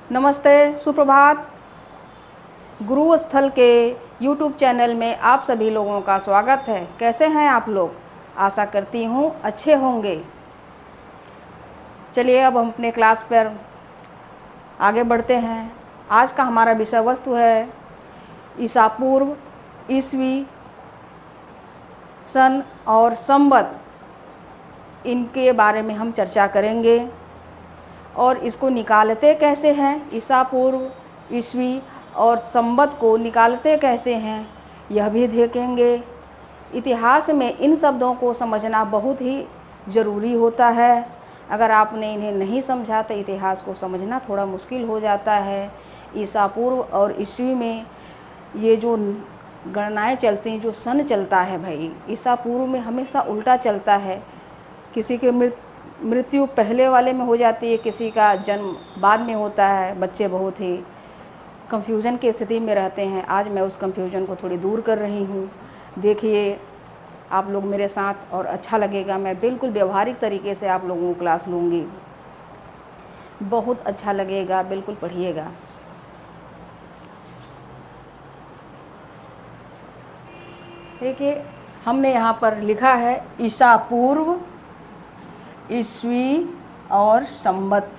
नमस्ते, सुप्रभात। गुरु स्थल के YouTube चैनल में आप सभी लोगों का स्वागत है। कैसे हैं आप लोग? आशा करती हूँ अच्छे होंगे। चलिए अब हम अपने क्लास पर आगे बढ़ते हैं। आज का हमारा विषय वस्तु है ईसा पूर्व, ईस्वी सन और संवत। इनके बारे में हम चर्चा करेंगे और इसको निकालते कैसे हैं, ईसा पूर्व, ईस्वी और संवत को निकालते कैसे हैं, यह भी देखेंगे। इतिहास में इन शब्दों को समझना बहुत ही ज़रूरी होता है। अगर आपने इन्हें नहीं समझा तो इतिहास को समझना थोड़ा मुश्किल हो जाता है। ईसा पूर्व और ईस्वी में ये जो गणनाएं चलती हैं, जो सन चलता है भाई, ईसा पूर्व में हमेशा उल्टा चलता है। किसी के मृत्यु पहले वाले में हो जाती है, किसी का जन्म बाद में होता है। बच्चे बहुत ही कंफ्यूजन की स्थिति में रहते हैं। आज मैं उस कंफ्यूजन को थोड़ी दूर कर रही हूँ। देखिए आप लोग मेरे साथ, और अच्छा लगेगा। मैं बिल्कुल व्यवहारिक तरीके से आप लोगों को क्लास लूँगी, बहुत अच्छा लगेगा। बिल्कुल पढ़िएगा। देखिए हमने यहाँ पर लिखा है ईसा पूर्व, ईस्वी और संवत।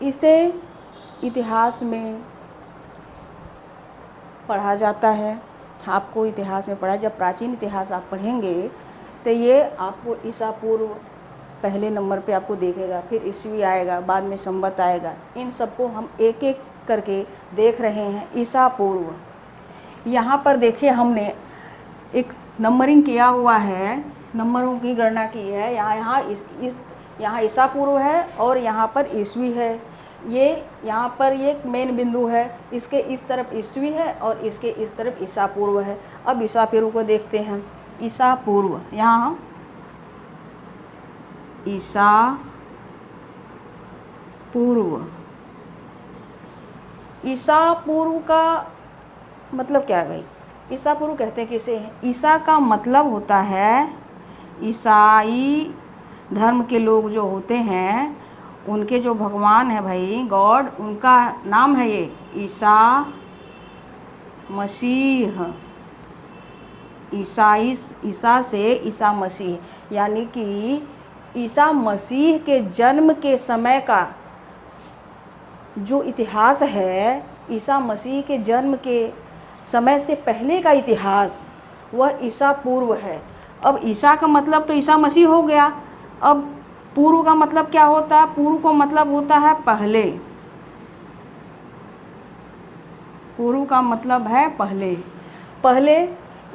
इसे इतिहास में पढ़ा जाता है। आपको इतिहास में पढ़ा, जब प्राचीन इतिहास आप पढ़ेंगे तो ये आपको ईसा पूर्व पहले नंबर पे आपको देखेगा, फिर ईस्वी आएगा, बाद में संवत आएगा। इन सबको हम एक एक करके देख रहे हैं। ईसा पूर्व, यहाँ पर देखिए हमने एक नंबरिंग किया हुआ है, नंबरों की गणना की है। यहाँ ईसा पूर्व है और यहाँ पर ईस्वी है। ये यहाँ पर ये मेन बिंदु है। इसके इस तरफ ईस्वी है और इसके इस तरफ ईसा पूर्व है। अब ईसा पूर्व को देखते हैं। ईसा पूर्व, यहाँ ईसा पूर्व। ईसा पूर्व का मतलब क्या है भाई? ईसा पूर्व कहते हैं किसे? ईसा का मतलब होता है, ईसाई धर्म के लोग जो होते हैं, उनके जो भगवान है भाई, गॉड, उनका नाम है ये ईसा मसीह। ईसा से ईसा मसीह, यानी कि ईसा मसीह के जन्म के समय का जो इतिहास है, ईसा मसीह के जन्म के समय से पहले का इतिहास, वह ईसा पूर्व है। अब ईसा का मतलब तो ईसा मसीह हो गया। अब पूर्व का मतलब क्या होता है? पूर्व का मतलब होता है पहले। पूर्व का मतलब है पहले। पहले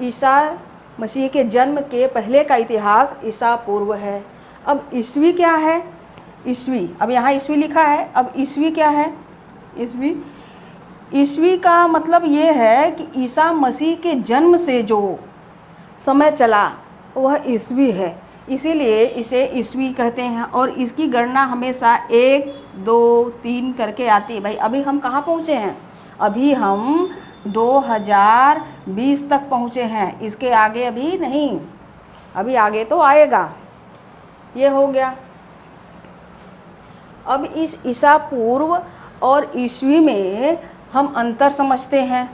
ईसा मसीह के जन्म के पहले का इतिहास ईसा पूर्व है। अब ईस्वी क्या है? ईस्वी, अब यहाँ ईस्वी लिखा है। अब ईस्वी क्या है? ईस्वी का मतलब ये है कि ईसा मसीह के जन्म से जो समय चला वह ईस्वी है, इसीलिए इसे ईस्वी कहते हैं। और इसकी गणना हमेशा 1, 2, 3 करके आती है। भाई अभी हम कहाँ पहुँचे हैं? अभी हम 2020 तक पहुँचे हैं। इसके आगे अभी नहीं, अभी आगे तो आएगा। ये हो गया। अब इस ईसा पूर्व और ईस्वी में हम अंतर समझते हैं।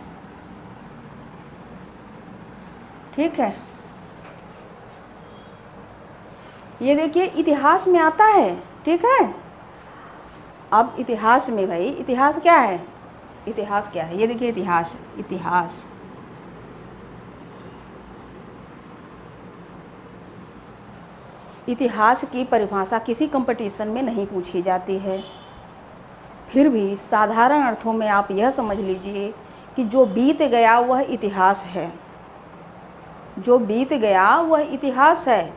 ठीक है, ये देखिए इतिहास में आता है। ठीक है, अब इतिहास में भाई, इतिहास क्या है? इतिहास क्या है? ये देखिए इतिहास की परिभाषा किसी कंपटीशन में नहीं पूछी जाती है। फिर भी साधारण अर्थों में आप यह समझ लीजिए कि जो बीत गया वह इतिहास है। जो बीत गया वह इतिहास है।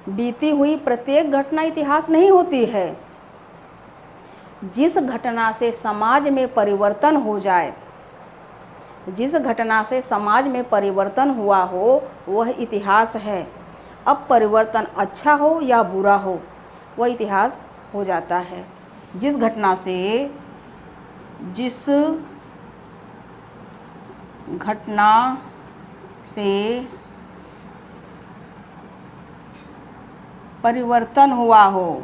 बीती हुई प्रत्येक घटना इतिहास नहीं होती है। जिस घटना से समाज में परिवर्तन हो जाए, जिस घटना से समाज में परिवर्तन हुआ हो, वह इतिहास है। अब परिवर्तन अच्छा हो या बुरा हो, वह इतिहास हो जाता है। जिस घटना से परिवर्तन हुआ हो,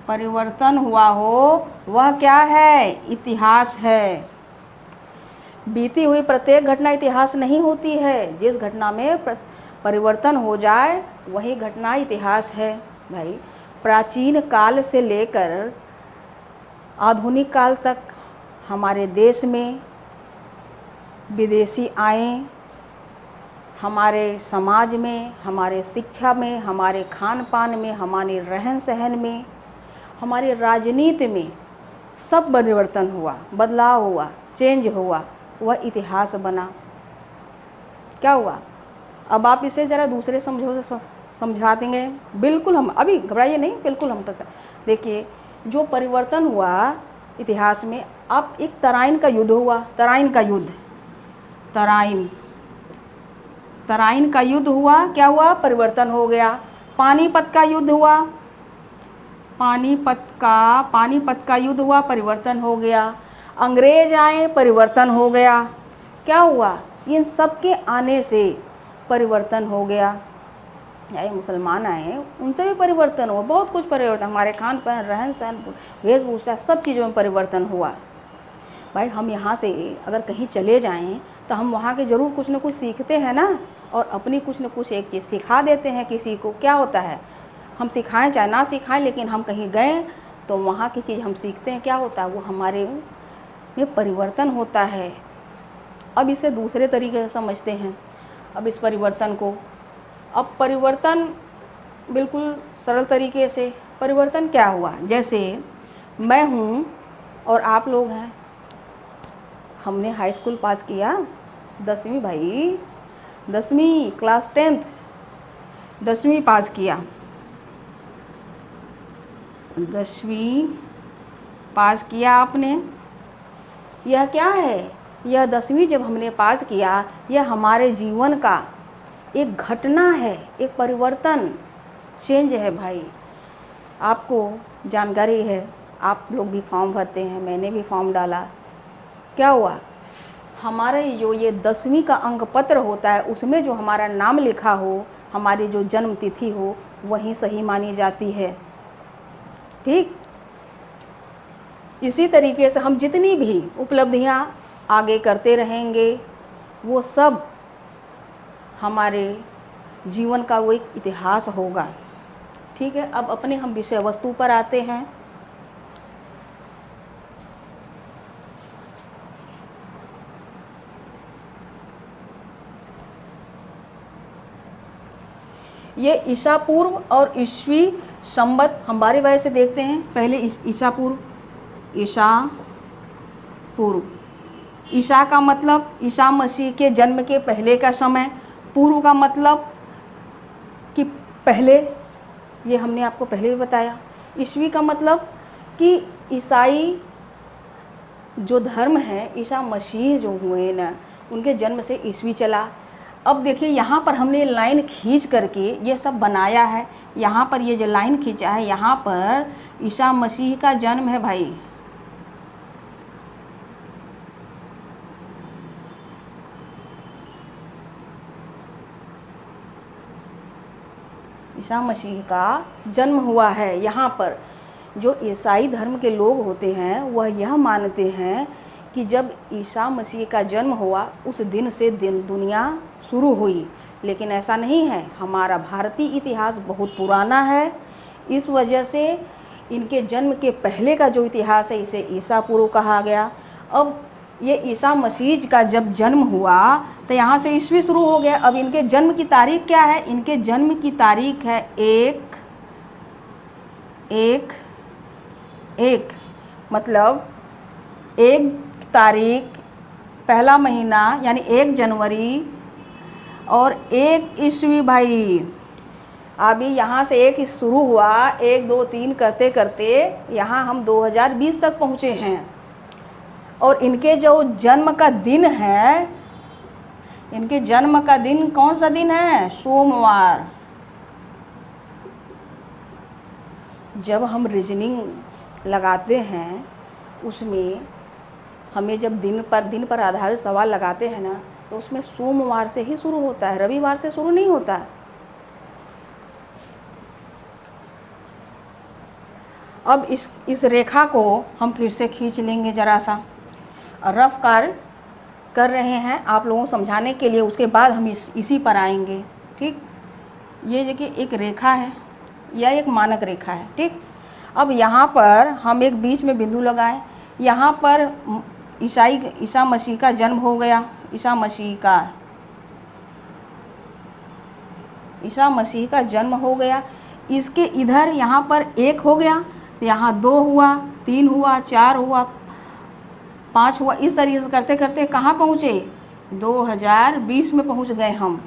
परिवर्तन हुआ हो वह क्या है? इतिहास है। बीती हुई प्रत्येक घटना इतिहास नहीं होती है। जिस घटना में परिवर्तन हो जाए वही घटना इतिहास है भाई। प्राचीन काल से लेकर आधुनिक काल तक हमारे देश में विदेशी आए, हमारे समाज में, हमारे शिक्षा में, हमारे खान पान में, हमारे रहन सहन में, हमारी राजनीति में सब परिवर्तन हुआ, बदलाव हुआ, चेंज हुआ, वह इतिहास बना। क्या हुआ? अब आप इसे ज़रा दूसरे समझा देंगे। बिल्कुल, हम अभी घबराइए नहीं, बिल्कुल हम तक देखिए जो परिवर्तन हुआ इतिहास में। अब एक तराइन का युद्ध हुआ, तराइन का युद्ध, तराइन का युद्ध हुआ, क्या हुआ? परिवर्तन हो गया। पानीपत का युद्ध हुआ, पानीपत का युद्ध हुआ, परिवर्तन हो गया। अंग्रेज आए, परिवर्तन हो गया। क्या हुआ? इन सब के आने से परिवर्तन हो गया। या मुसलमान आए, उनसे भी परिवर्तन हुआ, बहुत कुछ परिवर्तन, हमारे खान पान, रहन सहन, वेशभूषा, सब चीज़ों में परिवर्तन हुआ। भाई हम यहाँ से अगर कहीं चले जाएं तो हम वहाँ के ज़रूर कुछ न कुछ सीखते हैं ना, और अपनी कुछ न कुछ एक चीज़ सिखा देते हैं किसी को। क्या होता है? हम सिखाएं चाहे ना सिखाएं, लेकिन हम कहीं गए तो वहाँ की चीज़ हम सीखते हैं। क्या होता है? वो हमारे में परिवर्तन होता है। अब इसे दूसरे तरीके से समझते हैं। अब इस परिवर्तन को, अब परिवर्तन बिल्कुल सरल तरीके से, परिवर्तन क्या हुआ? जैसे मैं हूँ और आप लोग हैं, हमने हाई स्कूल पास किया, 10वीं भाई, 10वीं क्लास 10th 10वीं पास किया, 10वीं पास किया आपने। यह क्या है? यह 10वीं जब हमने पास किया, यह हमारे जीवन का एक घटना है, एक परिवर्तन, चेंज है भाई। आपको जानकारी है, आप लोग भी फॉर्म भरते हैं, मैंने भी फॉर्म डाला। क्या हुआ? हमारे जो ये 10वीं का अंक पत्र होता है, उसमें जो हमारा नाम लिखा हो, हमारी जो जन्म तिथि हो, वही सही मानी जाती है। ठीक इसी तरीके से हम जितनी भी उपलब्धियां आगे करते रहेंगे, वो सब हमारे जीवन का वो एक इतिहास होगा। ठीक है, अब अपने हम विषय वस्तु पर आते हैं। ये ईसा पूर्व और ईस्वी संवत हम बारी बारी से देखते हैं। पहले ईसा पूर्व, ईसा का मतलब ईसा मसीह के जन्म के पहले का समय। पूर्व का मतलब कि पहले, ये हमने आपको पहले भी बताया। ईस्वी का मतलब कि ईसाई जो धर्म है, ईसा मसीह जो हुए ना, उनके जन्म से ईस्वी चला। अब देखिए यहाँ पर हमने लाइन खींच करके ये सब बनाया है। यहाँ पर ये जो लाइन खींचा है, यहाँ पर ईसा मसीह का जन्म है भाई। ईसा मसीह का जन्म हुआ है। यहाँ पर जो ईसाई धर्म के लोग होते हैं वह यह मानते हैं कि जब ईसा मसीह का जन्म हुआ उस दिन से दुनिया शुरू हुई, लेकिन ऐसा नहीं है। हमारा भारतीय इतिहास बहुत पुराना है, इस वजह से इनके जन्म के पहले का जो इतिहास है इसे ईसा पूर्व कहा गया। अब ये ईसा मसीह का जब जन्म हुआ तो यहाँ से ईस्वी शुरू हो गया। अब इनके जन्म की तारीख क्या है? इनके जन्म की तारीख है एक मतलब 1 तारीख पहला महीना यानी 1 जनवरी और 1 ईस्वी भाई। अभी यहाँ से 1 शुरू हुआ, 1 2 3 करते करते यहाँ हम 2020 तक पहुँचे हैं। और इनके जो जन्म का दिन है, इनके जन्म का दिन कौन सा दिन है? सोमवार। जब हम रीजनिंग लगाते हैं उसमें हमें जब दिन पर आधारित सवाल लगाते हैं ना, तो उसमें सोमवार से ही शुरू होता है, रविवार से शुरू नहीं होता। अब इस रेखा को हम फिर से खींच लेंगे ज़रा सा, रफ कर रहे हैं आप लोगों को समझाने के लिए, उसके बाद हम इसी पर आएंगे। ठीक, ये देखिए एक रेखा है या एक मानक रेखा है। ठीक, अब यहाँ पर हम एक बीच में बिंदु लगाएं। यहाँ पर ईसा मसीह का जन्म हो गया, ईसा मसीह का जन्म हो गया। इसके इधर यहाँ पर 1 हो गया, यहाँ 2 हुआ, 3 हुआ, 4 हुआ, 5 हुआ। इस तरीके से करते करते कहाँ पहुँचे? 2020 में पहुँच गए हम।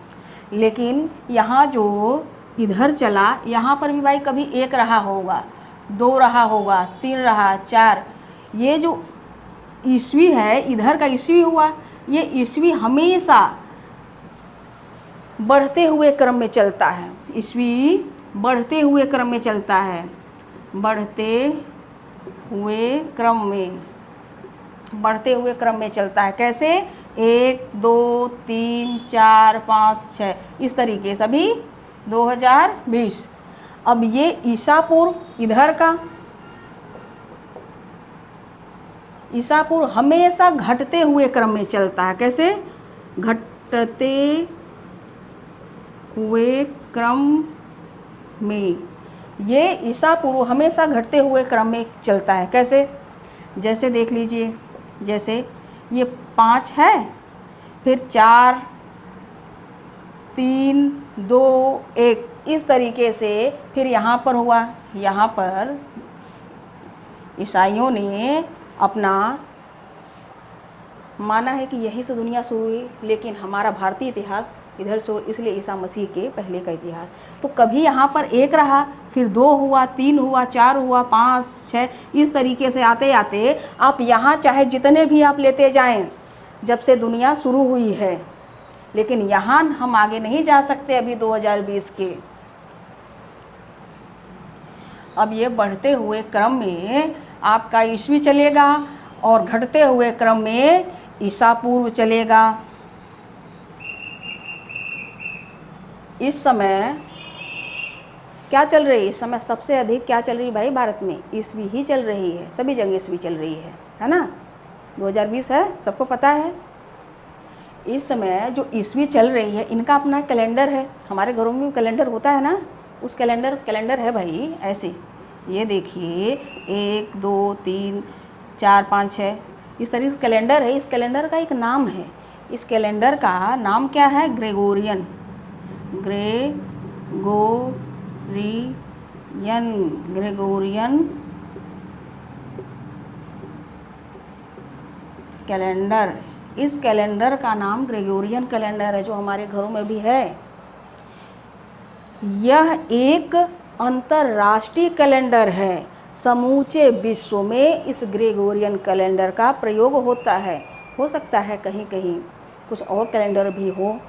लेकिन यहाँ जो इधर चला, यहाँ पर भी भाई कभी 1 रहा होगा, 2 रहा होगा, 3 रहा, 4। ये जो ईस्वी है, इधर का ईस्वी हुआ, ये ईस्वी हमेशा बढ़ते हुए क्रम में चलता है। ईस्वी बढ़ते हुए क्रम में चलता है, बढ़ते हुए क्रम में चलता है। कैसे? 1 2 3 4 5 6 इस तरीके से अभी 2020। अब ये ईसा पूर्व इधर का, ईसा पूर्व हमेशा घटते हुए क्रम में चलता है। कैसे? घटते हुए क्रम में। ये ईसा पूर्व हमेशा घटते हुए क्रम में चलता है। कैसे? जैसे देख लीजिए, जैसे ये 5 है, फिर 4 3 2 1 इस तरीके से फिर यहाँ पर हुआ। यहाँ पर ईसाइयों ने अपना माना है कि यहीं से दुनिया शुरू हुई, लेकिन हमारा भारतीय इतिहास इधर से, इसलिए ईसा मसीह के पहले का इतिहास। तो कभी यहाँ पर 1 रहा, फिर 2 हुआ, 3 हुआ, 4 हुआ, 5 6 इस तरीके से आते आते आप यहाँ चाहे जितने भी आप लेते जाएं जब से दुनिया शुरू हुई है, लेकिन यहाँ हम आगे नहीं जा सकते अभी 2020 के। अब ये बढ़ते हुए क्रम में आपका ईस्वी चलेगा और घटते हुए क्रम में ईसा पूर्व चलेगा। इस समय क्या चल रही है? इस समय सबसे अधिक क्या चल रही है भाई? भारत में ईस्वी ही चल रही है, सभी जगह ईस्वी चल रही है ना। 2020 है, सबको पता है। इस समय जो ईस्वी चल रही है, इनका अपना कैलेंडर है। हमारे घरों में कैलेंडर होता है ना, उस कैलेंडर है भाई ऐसे। ये देखिए 1 2 3 4 5 6 इस तरीके से कैलेंडर है। इस कैलेंडर का एक नाम है। इस कैलेंडर का नाम क्या है? Gregorian calendar. इस कैलेंडर का नाम ग्रेगोरियन कैलेंडर है, जो हमारे घरों में भी है। यह एक अंतर्राष्ट्रीय कैलेंडर है। समूचे विश्व में इस ग्रेगोरियन कैलेंडर का प्रयोग होता है। हो सकता है कहीं कहीं कुछ और कैलेंडर भी हो,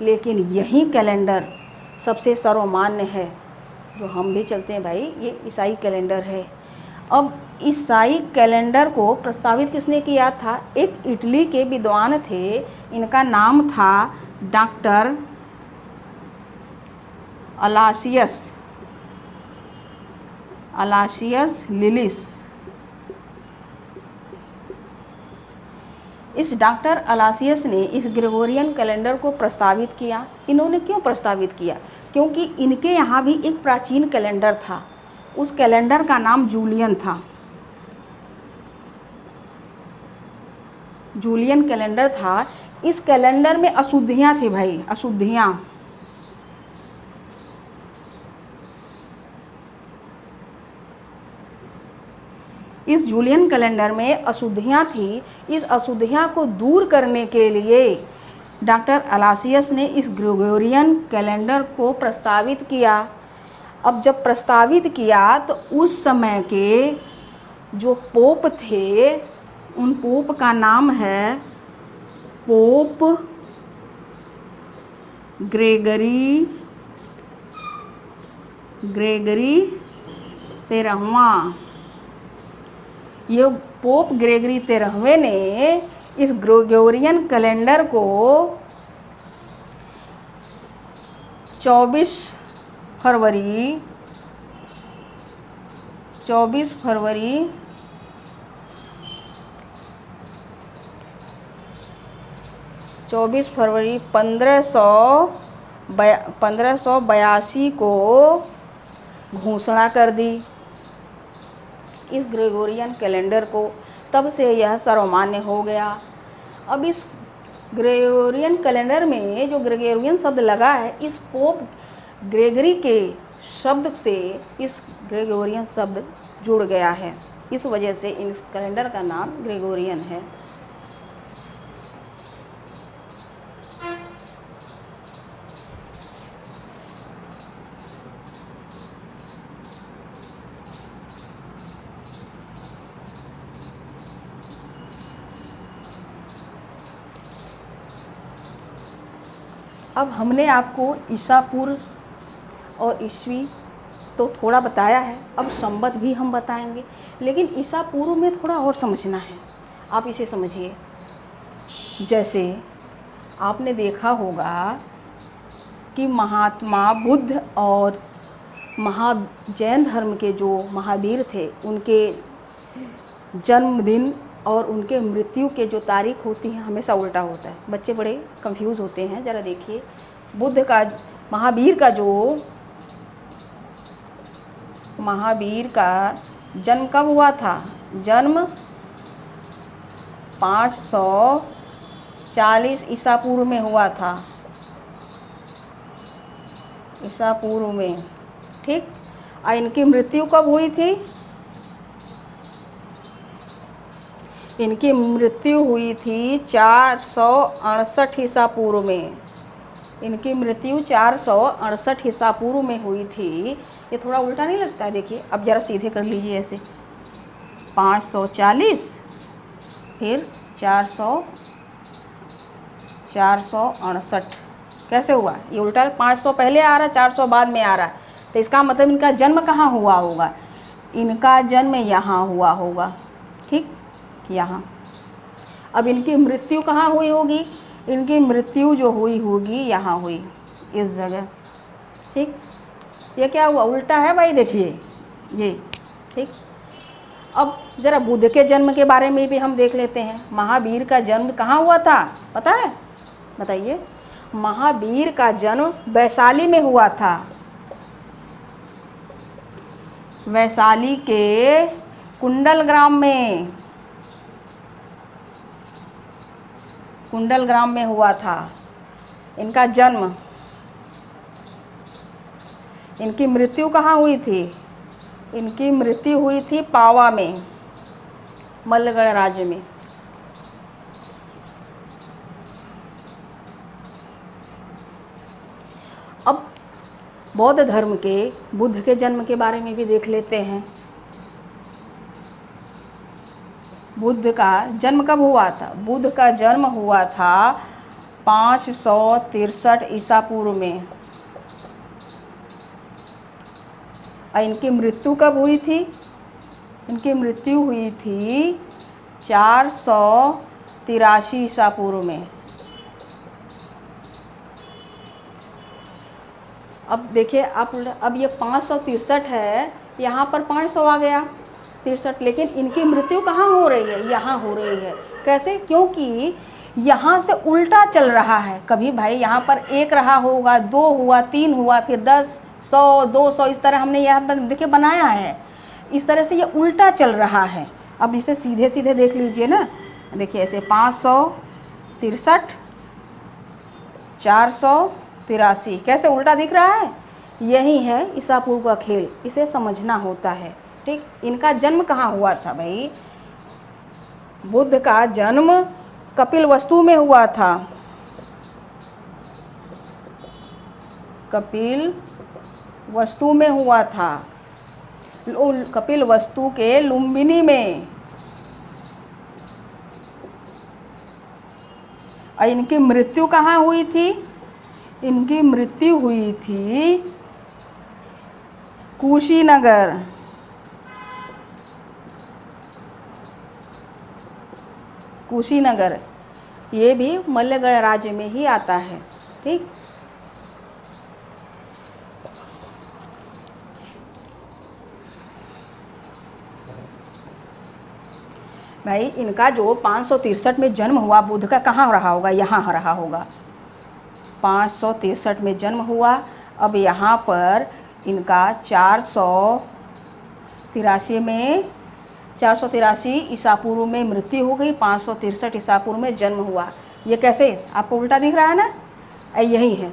लेकिन यही कैलेंडर सबसे सर्वमान्य है, जो हम भी चलते हैं भाई। ये ईसाई कैलेंडर है। अब ईसाई कैलेंडर को प्रस्तावित किसने किया था? एक इटली के विद्वान थे, इनका नाम था डॉक्टर अलासियस लिलिस। इस डॉक्टर अलासियस ने इस ग्रेगोरियन कैलेंडर को प्रस्तावित किया। इन्होंने क्यों प्रस्तावित किया? क्योंकि इनके यहाँ भी एक प्राचीन कैलेंडर था। उस कैलेंडर का नाम जूलियन था। जूलियन कैलेंडर था। इस कैलेंडर में अशुद्धियाँ थी भाई, अशुद्धियाँ। इस जूलियन कैलेंडर में अशुद्धियाँ थी। इस अशुद्धियाँ को दूर करने के लिए डॉक्टर अलासियस ने इस ग्रेगोरियन कैलेंडर को प्रस्तावित किया। अब जब प्रस्तावित किया तो उस समय के जो पोप थे, उन पोप का नाम है पोप ग्रेगरी 13वां। ये पोप ग्रेगरी 13वें ने इस ग्रेगोरियन कैलेंडर को 24 फरवरी 24 फरवरी 1582 को घोषणा कर दी इस ग्रेगोरियन कैलेंडर को। तब से यह सर्वमान्य हो गया। अब इस ग्रेगोरियन कैलेंडर में जो ग्रेगोरियन शब्द लगा है, इस पोप ग्रेगरी के शब्द से इस ग्रेगोरियन शब्द जुड़ गया है। इस वजह से इस कैलेंडर का नाम ग्रेगोरियन है। अब हमने आपको ईसा पूर्व और ईस्वी तो थोड़ा बताया है, अब संवत भी हम बताएंगे, लेकिन ईसा पूर्व में थोड़ा और समझना है। आप इसे समझिए। जैसे आपने देखा होगा कि महात्मा बुद्ध और जैन धर्म के जो महावीर थे, उनके जन्मदिन और उनके मृत्यु के जो तारीख होती है हमेशा उल्टा होता है। बच्चे बड़े कंफ्यूज होते हैं। ज़रा देखिए, महावीर का जन्म कब हुआ था? जन्म 540 ईसा पूर्व में हुआ था, ईसा पूर्व में, ठीक। और इनकी मृत्यु कब हुई थी? इनकी मृत्यु हुई थी 468 ईसा पूर्व में। इनकी मृत्यु 468 ईसा पूर्व में हुई थी। ये थोड़ा उल्टा नहीं लगता है? देखिए, अब ज़रा सीधे कर लीजिए ऐसे, 540 फिर 468 कैसे हुआ? ये उल्टा, 500 पहले आ रहा है, 400 बाद में आ रहा है, तो इसका मतलब इनका जन्म कहाँ हुआ होगा? इनका जन्म यहाँ हुआ होगा, ठीक, यहाँ। अब इनकी मृत्यु कहाँ हुई होगी? इनकी मृत्यु जो हुई होगी यहाँ हुई, इस जगह, ठीक। ये क्या हुआ? उल्टा है भाई, देखिए ये, ठीक। अब ज़रा बुद्ध के जन्म के बारे में भी हम देख लेते हैं। महावीर का जन्म कहाँ हुआ था, पता है? बताइए। महावीर का जन्म वैशाली में हुआ था। वैशाली के कुंडल ग्राम में हुआ था इनका जन्म। इनकी मृत्यु कहाँ हुई थी? इनकी मृत्यु हुई थी पावा में, मल्लगढ़ राज्य में। अब बौद्ध धर्म के बुद्ध के जन्म के बारे में भी देख लेते हैं। बुद्ध का जन्म कब हुआ था? बुद्ध का जन्म हुआ था 563 ईसा पूर्व में। और इनकी मृत्यु कब हुई थी? इनकी मृत्यु हुई थी 483 ईसा पूर्व में। अब देखिए, अब ये 563 है, यहाँ पर 500 आ गया, 63, लेकिन इनकी मृत्यु कहाँ हो रही है? यहाँ हो रही है। कैसे? क्योंकि यहाँ से उल्टा चल रहा है। कभी भाई यहाँ पर 1 रहा होगा, 2 हुआ, 3 हुआ, फिर 10, 100, 200, इस तरह हमने यहाँ पर देखिए बनाया है। इस तरह से ये उल्टा चल रहा है। अब इसे सीधे सीधे देख लीजिए ना, देखिए ऐसे 563, 483, कैसे उल्टा दिख रहा है? यही है ईसा पूर्व का खेल, इसे समझना होता है, ठीक। इनका जन्म कहाँ हुआ था भाई? बुद्ध का जन्म कपिलवस्तु में हुआ था। कपिलवस्तु में हुआ था, कपिलवस्तु के लुम्बिनी में। और इनकी मृत्यु कहाँ हुई थी? इनकी मृत्यु हुई थी कुशीनगर। कुशीनगर, ये भी मल्लगढ़ राज्य में ही आता है, ठीक। भाई इनका जो 563 में जन्म हुआ बुध का, कहाँ रहा होगा? यहाँ रहा होगा। 563 में जन्म हुआ। अब यहाँ पर इनका 483 में 483 ईसा पूर्व में मृत्यु हो गई, 563 ईसा पूर्व में जन्म हुआ। ये कैसे आपको उल्टा दिख रहा है ना? यही है,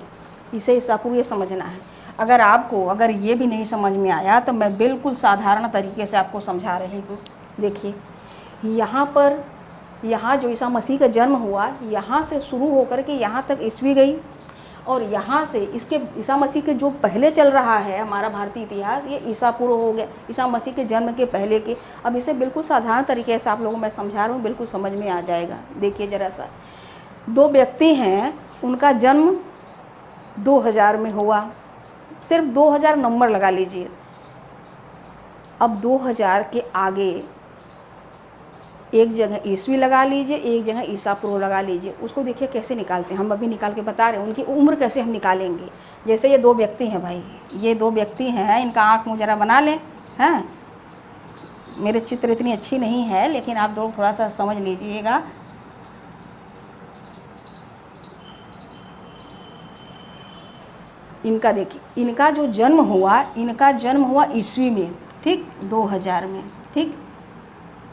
इसे ईसा पूर्व ये समझना है। अगर ये भी नहीं समझ में आया तो मैं बिल्कुल साधारण तरीके से आपको समझा रही हूँ। देखिए यहाँ पर, यहाँ जो ईसा मसीह का जन्म हुआ, यहाँ से शुरू होकर के यहाँ तक ईस्वी गई, और यहाँ से इसके ईसा मसीह के जो पहले चल रहा है हमारा भारतीय इतिहास, ये ईसा पूर्व हो गया, ईसा मसीह के जन्म के पहले के। अब इसे बिल्कुल साधारण तरीके से आप लोगों मैं समझा रहा हूँ, बिल्कुल समझ में आ जाएगा। देखिए ज़रा सा, दो व्यक्ति हैं, उनका जन्म 2000 में हुआ, सिर्फ 2000 नंबर लगा लीजिए। अब 2000 के आगे एक जगह ईस्वी लगा लीजिए, एक जगह ईसा पूर्व लगा लीजिए। उसको देखिए कैसे निकालते हैं, हम अभी निकाल के बता रहे हैं। उनकी उम्र कैसे हम निकालेंगे। जैसे ये दो व्यक्ति हैं भाई, ये दो व्यक्ति हैं, इनका आँख मुँह जरा बना लें। हैं, मेरे चित्र इतनी अच्छी नहीं है, लेकिन आप लोग थोड़ा सा समझ लीजिएगा। इनका देखिए, इनका जो जन्म हुआ, इनका जन्म हुआ ईस्वी में, ठीक, 2000 में, ठीक।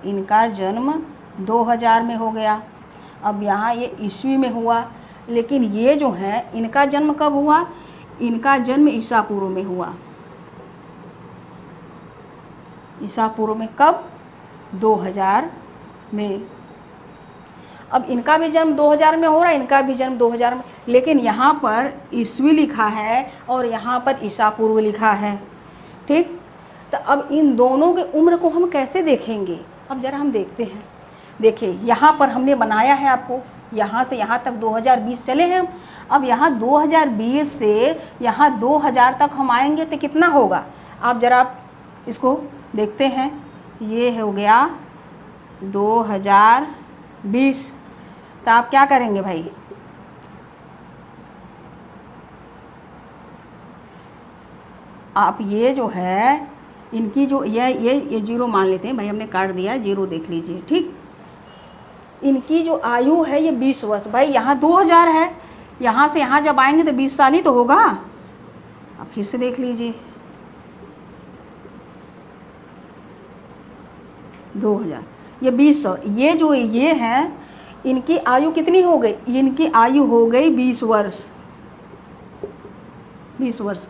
इनका जन्म 2000 में हो गया। अब यहाँ ये ईस्वी में हुआ, लेकिन ये जो है इनका जन्म कब हुआ? इनका जन्म ईसा पूर्व में हुआ। ईसा पूर्व में कब? 2000 में। अब इनका भी जन्म 2000 में हो रहा है, इनका भी जन्म 2000 में, लेकिन यहाँ पर ईस्वी लिखा है और यहाँ पर ईसा पूर्व लिखा है, ठीक। तो अब इन दोनों के उम्र को हम कैसे देखेंगे? अब ज़रा हम देखते हैं। देखिए यहाँ पर हमने बनाया है आपको, यहाँ से यहाँ तक 2020 चले हैं हम। अब यहाँ 2020 से यहाँ 2000 तक हम आएंगे तो कितना होगा? आप ज़रा इसको देखते हैं। ये हो गया 2020। तो आप क्या करेंगे भाई? आप ये जो है इनकी जो ये जीरो मान लेते हैं भाई, हमने काट दिया, जीरो देख लीजिए, ठीक। इनकी जो आयु है ये 20 वर्ष। भाई यहाँ 2000 है, यहाँ से यहाँ जब आएंगे तो 20 साल ही तो होगा। आप फिर से देख लीजिए, 2000, ये 20 और ये जो ये हैं, इनकी आयु कितनी हो गई? इनकी आयु हो गई 20 वर्ष। 20 वर्ष।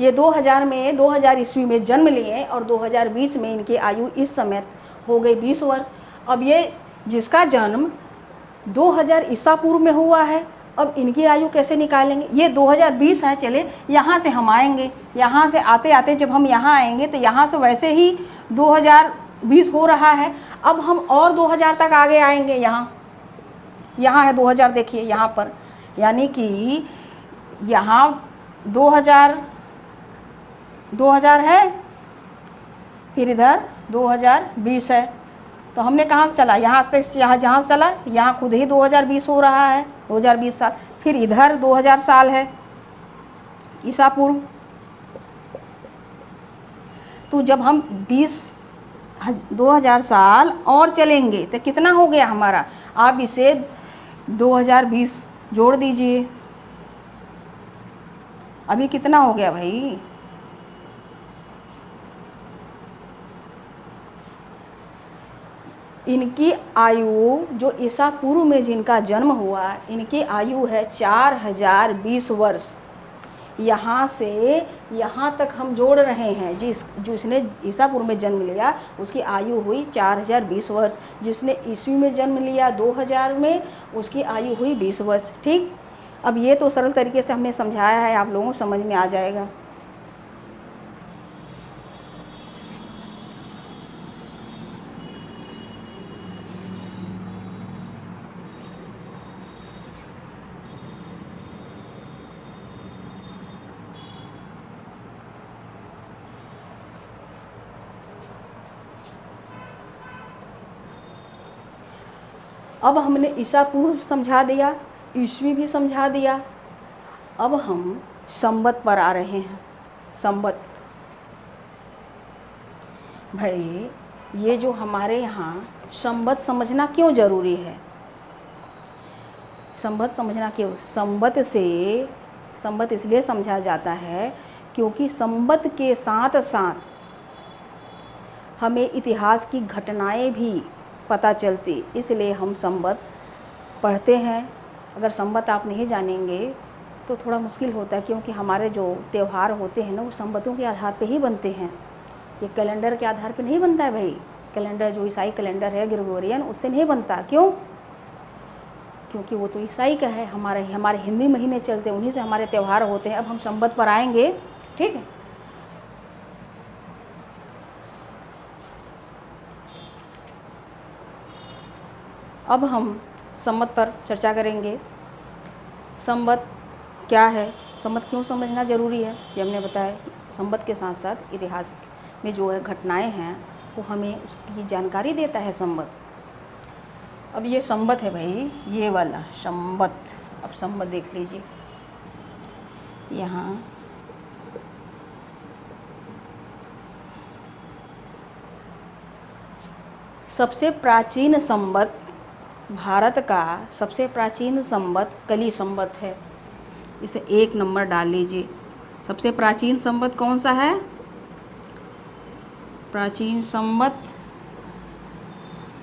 ये 2000 में, 2000 ईस्वी में जन्म लिए और 2020 में इनकी आयु इस समय हो गई 20 वर्ष। अब ये जिसका जन्म 2000 ईसा पूर्व में हुआ है, अब इनकी आयु कैसे निकालेंगे? ये 2020 है, चले यहाँ से हम आएंगे, यहाँ से आते आते जब हम यहाँ आएंगे तो यहाँ से वैसे ही 2020 हो रहा है। अब हम और 2000 तक आगे आएंगे, यहाँ है 2000, देखिए यहाँ पर, यानी कि यहाँ 2000 है, फिर इधर 2020 है। तो हमने कहाँ से चला? यहाँ से, यहाँ जहाँ से चला, यहाँ खुद ही 2020 हो रहा है, 2020 साल। फिर इधर 2000 साल है ईसा पूर्व। तो जब हम 2000 साल और चलेंगे तो कितना हो गया हमारा? आप इसे 2020 जोड़ दीजिए। अभी कितना हो गया भाई? इनकी आयु जो ईसा पूर्व में जिनका जन्म हुआ, इनकी आयु है 4020 वर्ष। यहाँ से यहाँ तक हम जोड़ रहे हैं। जिसने ईसा पूर्व में जन्म लिया उसकी आयु हुई 4020 वर्ष। जिसने ईस्वी में जन्म लिया 2000 में, उसकी आयु हुई 20 वर्ष, ठीक। अब ये तो सरल तरीके से हमने समझाया है, आप लोगों को समझ में आ जाएगा। अब हमने ईसा पूर्व समझा दिया, ईस्वी भी समझा दिया। अब हम संवत पर आ रहे हैं। संवत, भाई ये जो हमारे यहाँ संवत समझना क्यों जरूरी है? संवत समझना क्यों? संवत इसलिए समझा जाता है क्योंकि संवत के साथ साथ हमें इतिहास की घटनाएं भी पता चलती, इसलिए हम संवत पढ़ते हैं। अगर संवत आप नहीं जानेंगे तो थोड़ा मुश्किल होता है, क्योंकि हमारे जो त्यौहार होते हैं ना वो संवतों के आधार पे ही बनते हैं। ये कैलेंडर के आधार पे नहीं बनता है भाई। कैलेंडर जो ईसाई कैलेंडर है ग्रेगोरियन, उससे नहीं बनता। क्यों? क्योंकि वो तो ईसाई का है। हमारे हिंदी महीने चलते हैं, उन्हीं से हमारे त्यौहार होते हैं। अब हम संवत पर आएंगे, ठीक है। अब हम संवत पर चर्चा करेंगे। संवत क्या है, संवत क्यों समझना ज़रूरी है, ये हमने बताया। संवत के साथ साथ इतिहास में जो है घटनाएं हैं वो हमें उसकी जानकारी देता है संवत। अब ये संवत है भाई, ये वाला संवत। अब संवत देख लीजिए, यहाँ सबसे प्राचीन संवत, भारत का सबसे प्राचीन संवत कली संवत है। इसे 1 नंबर डाल लीजिए। सबसे प्राचीन संवत कौन सा है? प्राचीन संवत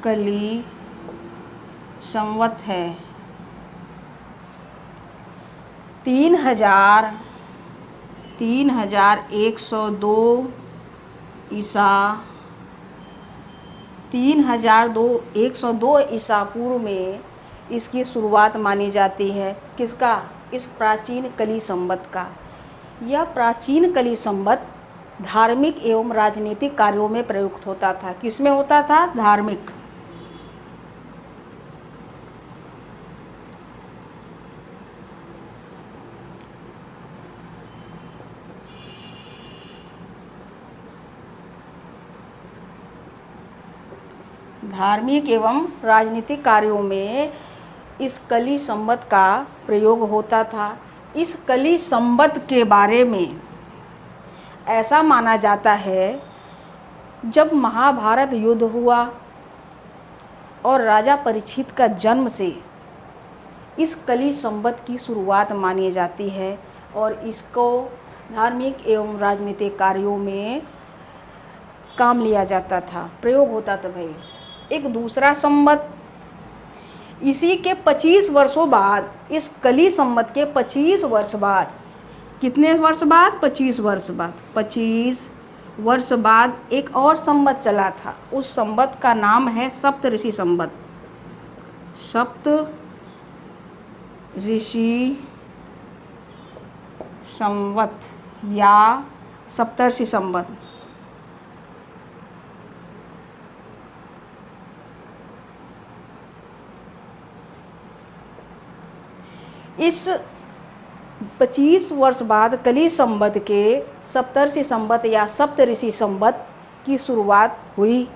कली संवत है। 3102 ईसा 3102 ईसा पूर्व में इसकी शुरुआत मानी जाती है। किसका? इस प्राचीन कली संवत का। यह प्राचीन कली संवत धार्मिक एवं राजनीतिक कार्यों में प्रयुक्त होता था। किसमें होता था? धार्मिक। धार्मिक एवं राजनीतिक कार्यों में इस कली संवत का प्रयोग होता था। इस कली संवत के बारे में ऐसा माना जाता है, जब महाभारत युद्ध हुआ और राजा परीक्षित का जन्म से इस कली संवत की शुरुआत मानी जाती है और इसको धार्मिक एवं राजनीतिक कार्यों में काम लिया जाता था, प्रयोग होता था भाई। एक दूसरा संवत इसी के 25 वर्षों बाद, इस कली संवत के 25 वर्ष बाद, कितने वर्ष बाद? 25 वर्ष बाद। 25 वर्ष बाद एक और संवत चला था। उस संवत का नाम है सप्तऋषि संवत। सप्तऋषि संवत या सप्तर्षि संवत। इस 25 वर्ष बाद कली संवत के सप्तर्षि संवत या सप्तऋषि संवत की शुरुआत हुई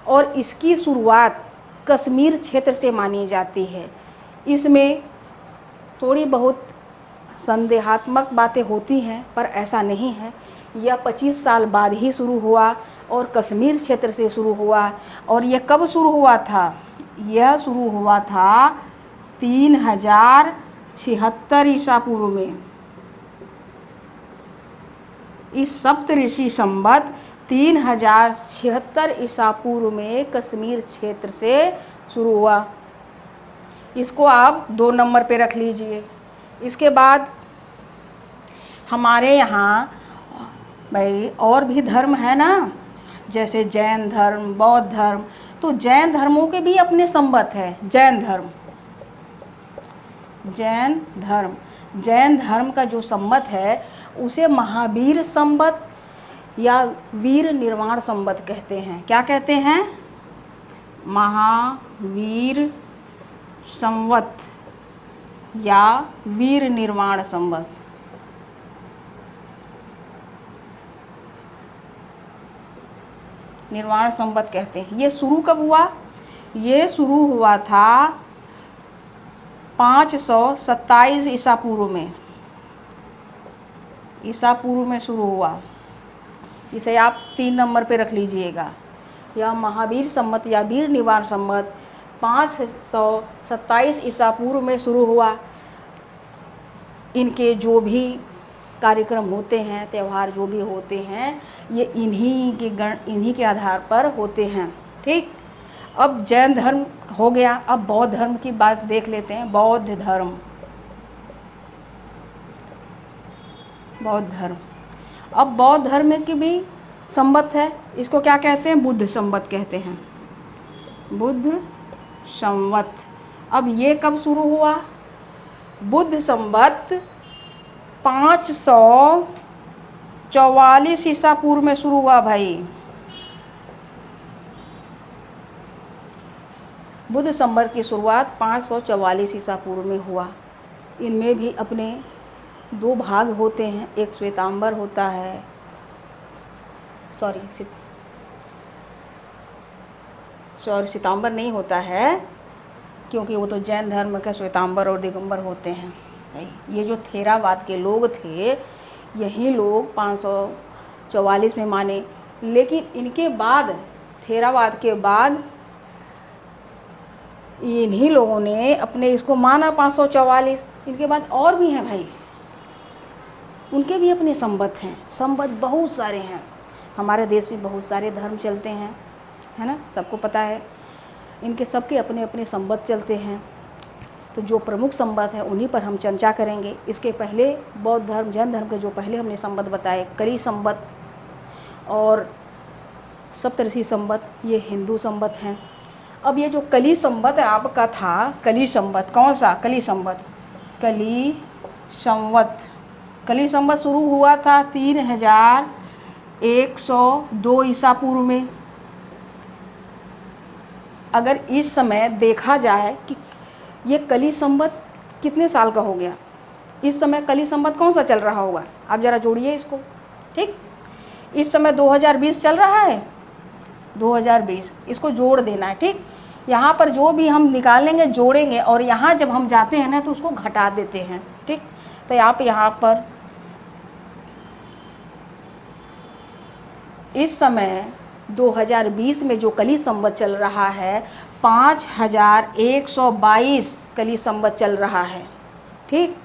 और इसकी शुरुआत कश्मीर क्षेत्र से मानी जाती है। इसमें थोड़ी बहुत संदेहात्मक बातें होती हैं, पर ऐसा नहीं है। यह 25 साल बाद ही शुरू हुआ और कश्मीर क्षेत्र से शुरू हुआ। और यह कब शुरू हुआ था? यह शुरू हुआ था 3076 ईसा पूर्व में। इस सप्तऋषि संवत 3076 ईसा पूर्व में कश्मीर क्षेत्र से शुरू हुआ। इसको आप 2 नंबर पे रख लीजिए। इसके बाद हमारे यहाँ भाई और भी धर्म है ना, जैसे जैन धर्म, बौद्ध धर्म। तो जैन धर्मों के भी अपने संवत है। जैन धर्म का जो संवत है उसे महावीर संवत या वीर निर्वाण संवत कहते हैं। क्या कहते हैं? महावीर संवत या वीर निर्वाण संवत। निर्वाण संवत कहते हैं। ये शुरू कब हुआ? ये शुरू हुआ था 527 ईसा पूर्व में। ईसा पूर्व में शुरू हुआ। इसे आप 3 नंबर पे रख लीजिएगा। या महावीर संवत या वीर निवार संवत 527 ईसा पूर्व में शुरू हुआ। इनके जो भी कार्यक्रम होते हैं, त्यौहार जो भी होते हैं, ये इन्हीं के आधार पर होते हैं। ठीक, अब जैन धर्म हो गया, अब बौद्ध धर्म की बात देख लेते हैं। बौद्ध धर्म, अब बौद्ध धर्म की भी संवत है, इसको क्या कहते हैं? बुद्ध संवत कहते हैं, बुद्ध संवत। अब ये कब शुरू हुआ? बुद्ध संवत 544 ईसा पूर्व में शुरू हुआ भाई। बुद्ध संवत की शुरुआत 544 ईसा पूर्व में हुआ। इनमें भी अपने 2 भाग होते हैं, एक श्वेतांबर होता है, श्वेतांबर नहीं होता है, क्योंकि वो तो जैन धर्म का श्वेतांबर और दिगंबर होते हैं। ये जो थेरावाद के लोग थे, यही लोग 544 में माने, लेकिन इनके बाद, थेरावाद के बाद इन्हीं लोगों ने अपने इसको माना 544। इनके बाद और भी हैं भाई, उनके भी अपने संवत हैं। संवत बहुत सारे हैं, हमारे देश में बहुत सारे धर्म चलते हैं, है ना, सबको पता है। इनके सबके अपने अपने संवत चलते हैं। तो जो प्रमुख संवत है उन्हीं पर हम चर्चा करेंगे। इसके पहले बौद्ध धर्म, जैन धर्म के जो पहले हमने संवत बताए, कली संवत और सप्तऋषि संवत, ये हिंदू संवत हैं। अब ये जो कली संवत आपका था, कली संवत कौन सा? कली संवत, कली संवत शुरू हुआ था 3102 ईसा पूर्व में। अगर इस समय देखा जाए कि ये कली संवत कितने साल का हो गया, इस समय कली संवत कौन सा चल रहा होगा, आप ज़रा जोड़िए इसको। ठीक, इस समय 2020 चल रहा है, 2020, इसको जोड़ देना है। ठीक, यहाँ पर जो भी हम निकालेंगे जोड़ेंगे, और यहाँ जब हम जाते हैं ना तो उसको घटा देते हैं। ठीक, तो आप यहाँ पर इस समय 2020 में जो कली संवत चल रहा है, 5122 कली संवत चल रहा है। ठीक,